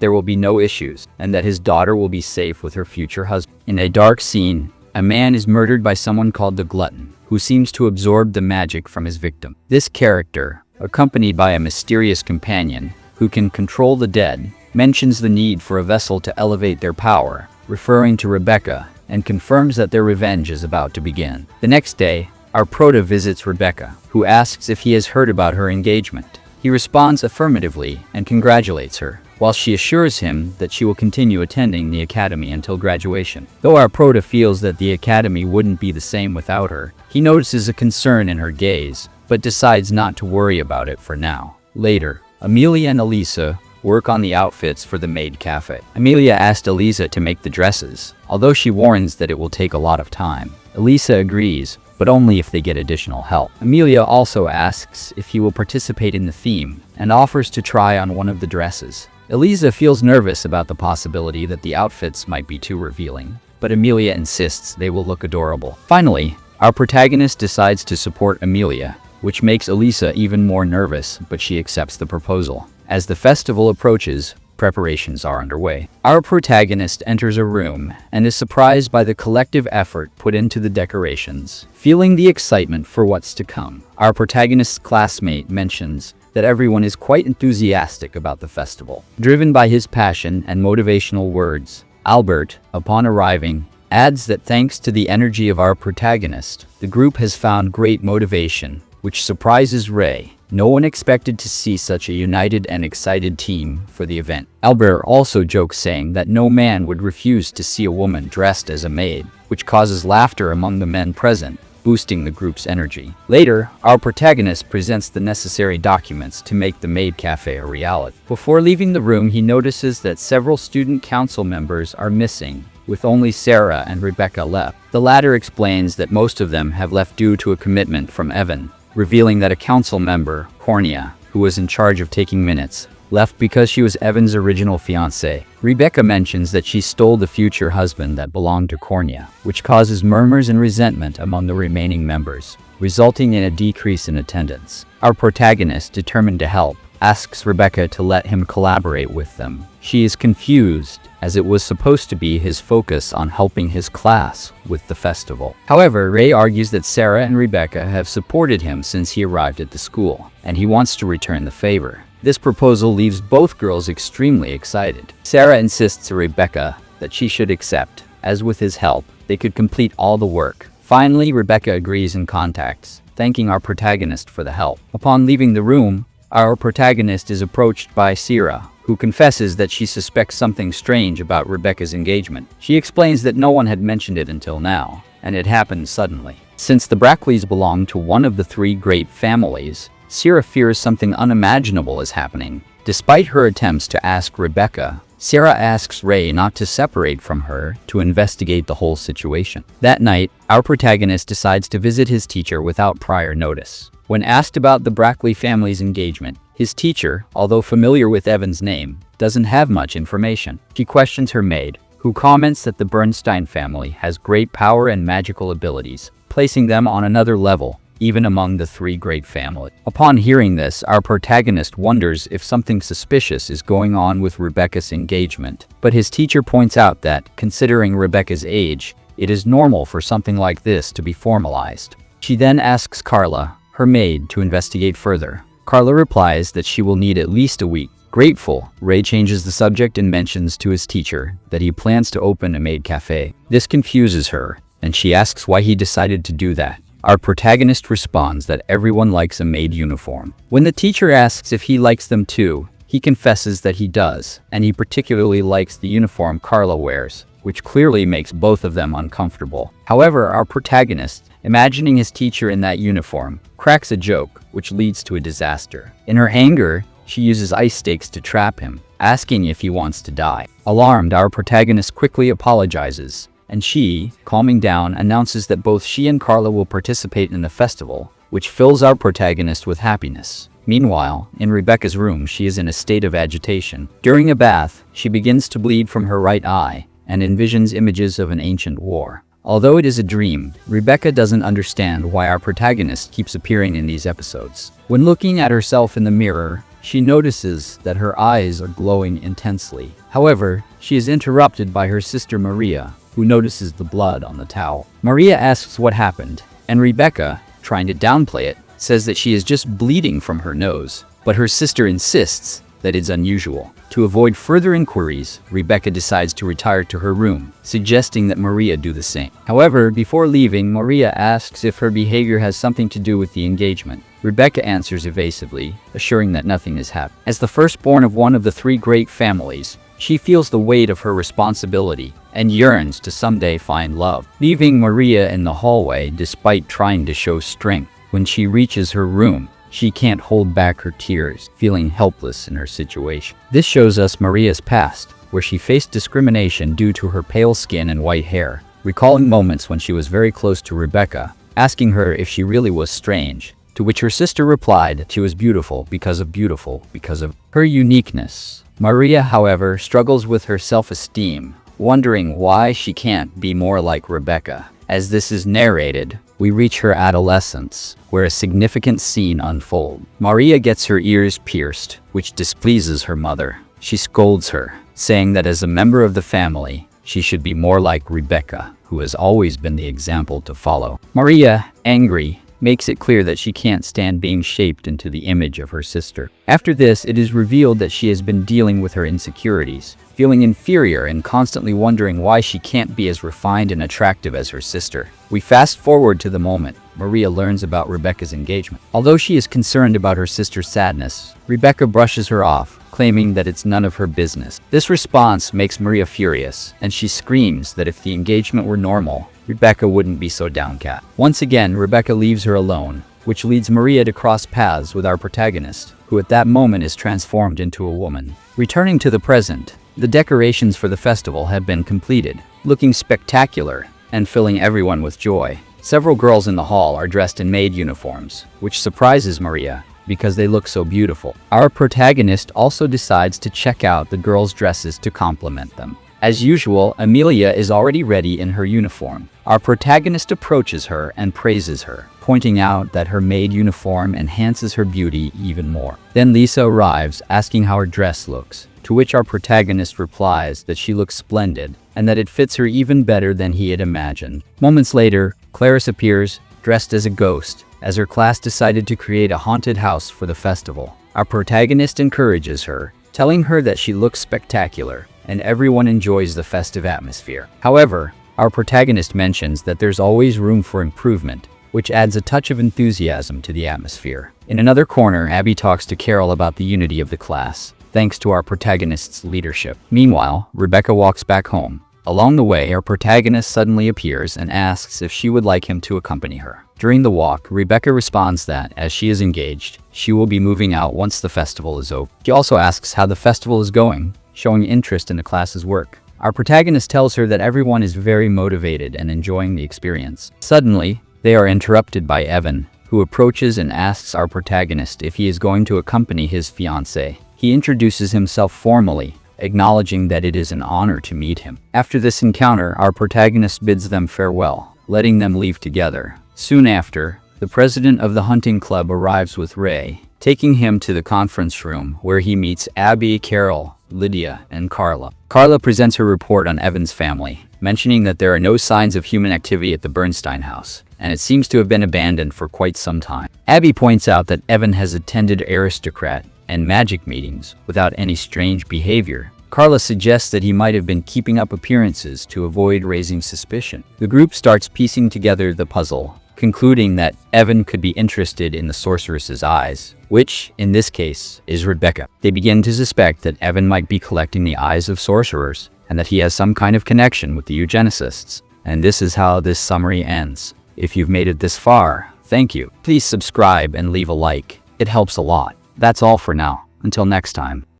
there will be no issues and that his daughter will be safe with her future husband. In a dark scene, a man is murdered by someone called the Glutton, who seems to absorb the magic from his victim. This character, accompanied by a mysterious companion who can control the dead, mentions the need for a vessel to elevate their power, referring to Rebecca, and confirms that their revenge is about to begin. The next day, our prota visits Rebecca, who asks if he has heard about her engagement. He responds affirmatively and congratulates her, while she assures him that she will continue attending the academy until graduation. Though our prota feels that the academy wouldn't be the same without her, he notices a concern in her gaze, but decides not to worry about it for now. Later, Amelia and Elisa work on the outfits for the maid cafe. Amelia asked Elisa to make the dresses, although she warns that it will take a lot of time. Elisa agrees, but only if they get additional help. Amelia also asks if he will participate in the theme and offers to try on one of the dresses. Elisa feels nervous about the possibility that the outfits might be too revealing, but Amelia insists they will look adorable. Finally, our protagonist decides to support Amelia, which makes Elisa even more nervous, but she accepts the proposal. As the festival approaches, preparations are underway. Our protagonist enters a room and is surprised by the collective effort put into the decorations. Feeling the excitement for what's to come, our protagonist's classmate mentions that everyone is quite enthusiastic about the festival. Driven by his passion and motivational words, Albert, upon arriving, adds that thanks to the energy of our protagonist, the group has found great motivation, which surprises Ray. No one expected to see such a united and excited team for the event. Albert also jokes, saying that no man would refuse to see a woman dressed as a maid, which causes laughter among the men present, boosting the group's energy. Later, our protagonist presents the necessary documents to make the maid cafe a reality. Before leaving the room, he notices that several student council members are missing, with only Sarah and Rebecca left. The latter explains that most of them have left due to a commitment from Evan, revealing that a council member, Cornia, who was in charge of taking minutes, left because she was Evan's original fiancée. Rebecca mentions that she stole the future husband that belonged to Cornia, which causes murmurs and resentment among the remaining members, resulting in a decrease in attendance. Our protagonist, determined to help, asks Rebecca to let him collaborate with them. She is confused, as it was supposed to be his focus on helping his class with the festival. However, Ray argues that Sarah and Rebecca have supported him since he arrived at the school, and he wants to return the favor. This proposal leaves both girls extremely excited. Sarah insists to Rebecca that she should accept, as with his help, they could complete all the work. Finally, Rebecca agrees and contacts, thanking our protagonist for the help. Upon leaving the room, our protagonist is approached by Sarah, who confesses that she suspects something strange about Rebecca's engagement. She explains that no one had mentioned it until now, and it happened suddenly. Since the Brackleys belong to one of the three great families, Sarah fears something unimaginable is happening. Despite her attempts to ask Rebecca, Sarah asks Ray not to separate from her to investigate the whole situation. That night, our protagonist decides to visit his teacher without prior notice. When asked about the Brackley family's engagement, his teacher, although familiar with Evan's name, doesn't have much information. She questions her maid, who comments that the Bernstein family has great power and magical abilities, placing them on another level, even among the three great families. Upon hearing this, our protagonist wonders if something suspicious is going on with Rebecca's engagement, but his teacher points out that, considering Rebecca's age, it is normal for something like this to be formalized. She then asks Carla, her maid, to investigate further. Carla replies that she will need at least a week. Grateful, Ray changes the subject and mentions to his teacher that he plans to open a maid cafe. This confuses her, and she asks why he decided to do that. Our protagonist responds that everyone likes a maid uniform. When the teacher asks if he likes them too, He confesses that he does, and he particularly likes the uniform Carla wears, which clearly makes both of them uncomfortable. However, our protagonist, imagining his teacher in that uniform, cracks a joke, which leads to a disaster. In her anger, she uses ice stakes to trap him, asking if he wants to die. Alarmed, our protagonist quickly apologizes, and she, calming down, announces that both she and Carla will participate in the festival, which fills our protagonist with happiness. Meanwhile, in Rebecca's room, she is in a state of agitation. During a bath, she begins to bleed from her right eye and envisions images of an ancient war. Although it is a dream, Rebecca doesn't understand why our protagonist keeps appearing in these episodes. When looking at herself in the mirror, she notices that her eyes are glowing intensely. However, she is interrupted by her sister Maria, who notices the blood on the towel. Maria asks what happened, and Rebecca, trying to downplay it, says that she is just bleeding from her nose, but her sister insists that it's unusual. To avoid further inquiries, Rebecca decides to retire to her room, suggesting that Maria do the same. However, before leaving, Maria asks if her behavior has something to do with the engagement. Rebecca answers evasively, assuring that nothing has happened. As the firstborn of one of the three great families, she feels the weight of her responsibility and yearns to someday find love, leaving Maria in the hallway despite trying to show strength. When she reaches her room, she can't hold back her tears, feeling helpless in her situation. This shows us Maria's past, where she faced discrimination due to her pale skin and white hair, recalling moments when she was very close to Rebecca, asking her if she really was strange, to which her sister replied that she was beautiful because of her uniqueness. Maria, however, struggles with her self-esteem, wondering why she can't be more like Rebecca. As this is narrated, we reach her adolescence, where a significant scene unfolds. Maria gets her ears pierced, which displeases her mother. She scolds her, saying that as a member of the family, she should be more like Rebecca, who has always been the example to follow. Maria, angry, makes it clear that she can't stand being shaped into the image of her sister. After this, it is revealed that she has been dealing with her insecurities, feeling inferior and constantly wondering why she can't be as refined and attractive as her sister. We fast forward to the moment Maria learns about Rebecca's engagement. Although she is concerned about her sister's sadness, Rebecca brushes her off, claiming that it's none of her business. This response makes Maria furious, and she screams that if the engagement were normal, Rebecca wouldn't be so downcast. Once again, Rebecca leaves her alone, which leads Maria to cross paths with our protagonist, who at that moment is transformed into a woman. Returning to the present, the decorations for the festival have been completed, looking spectacular and filling everyone with joy. Several girls in the hall are dressed in maid uniforms, which surprises Maria because they look so beautiful. Our protagonist also decides to check out the girls' dresses to compliment them. As usual, Amelia is already ready in her uniform. Our protagonist approaches her and praises her, pointing out that her maid uniform enhances her beauty even more. Then Lisa arrives, asking how her dress looks, to which our protagonist replies that she looks splendid and that it fits her even better than he had imagined. Moments later, Clarice appears, dressed as a ghost, as her class decided to create a haunted house for the festival. Our protagonist encourages her, telling her that she looks spectacular, and everyone enjoys the festive atmosphere. However, our protagonist mentions that there's always room for improvement, which adds a touch of enthusiasm to the atmosphere. In another corner, Abby talks to Carol about the unity of the class, thanks to our protagonist's leadership. Meanwhile, Rebecca walks back home. Along the way, our protagonist suddenly appears and asks if she would like him to accompany her. During the walk, Rebecca responds that, as she is engaged, she will be moving out once the festival is over. She also asks how the festival is going, showing interest in the class's work. Our protagonist tells her that everyone is very motivated and enjoying the experience. Suddenly, they are interrupted by Evan, who approaches and asks our protagonist if he is going to accompany his fiancée. He introduces himself formally, acknowledging that it is an honor to meet him. After this encounter, our protagonist bids them farewell, letting them leave together. Soon after, the president of the hunting club arrives with Ray, taking him to the conference room where he meets Abby, Carol, Lydia, and Carla. Carla presents her report on Evan's family, mentioning that there are no signs of human activity at the Bernstein house, and it seems to have been abandoned for quite some time. Abby points out that Evan has attended aristocrat and magic meetings without any strange behavior. Carla suggests that he might have been keeping up appearances to avoid raising suspicion. The group starts piecing together the puzzle, concluding that Evan could be interested in the sorceress's eyes, which, in this case, is Rebecca. They begin to suspect that Evan might be collecting the eyes of sorcerers, and that he has some kind of connection with the eugenicists. And this is how this summary ends. If you've made it this far, thank you. Please subscribe and leave a like. It helps a lot. That's all for now. Until next time.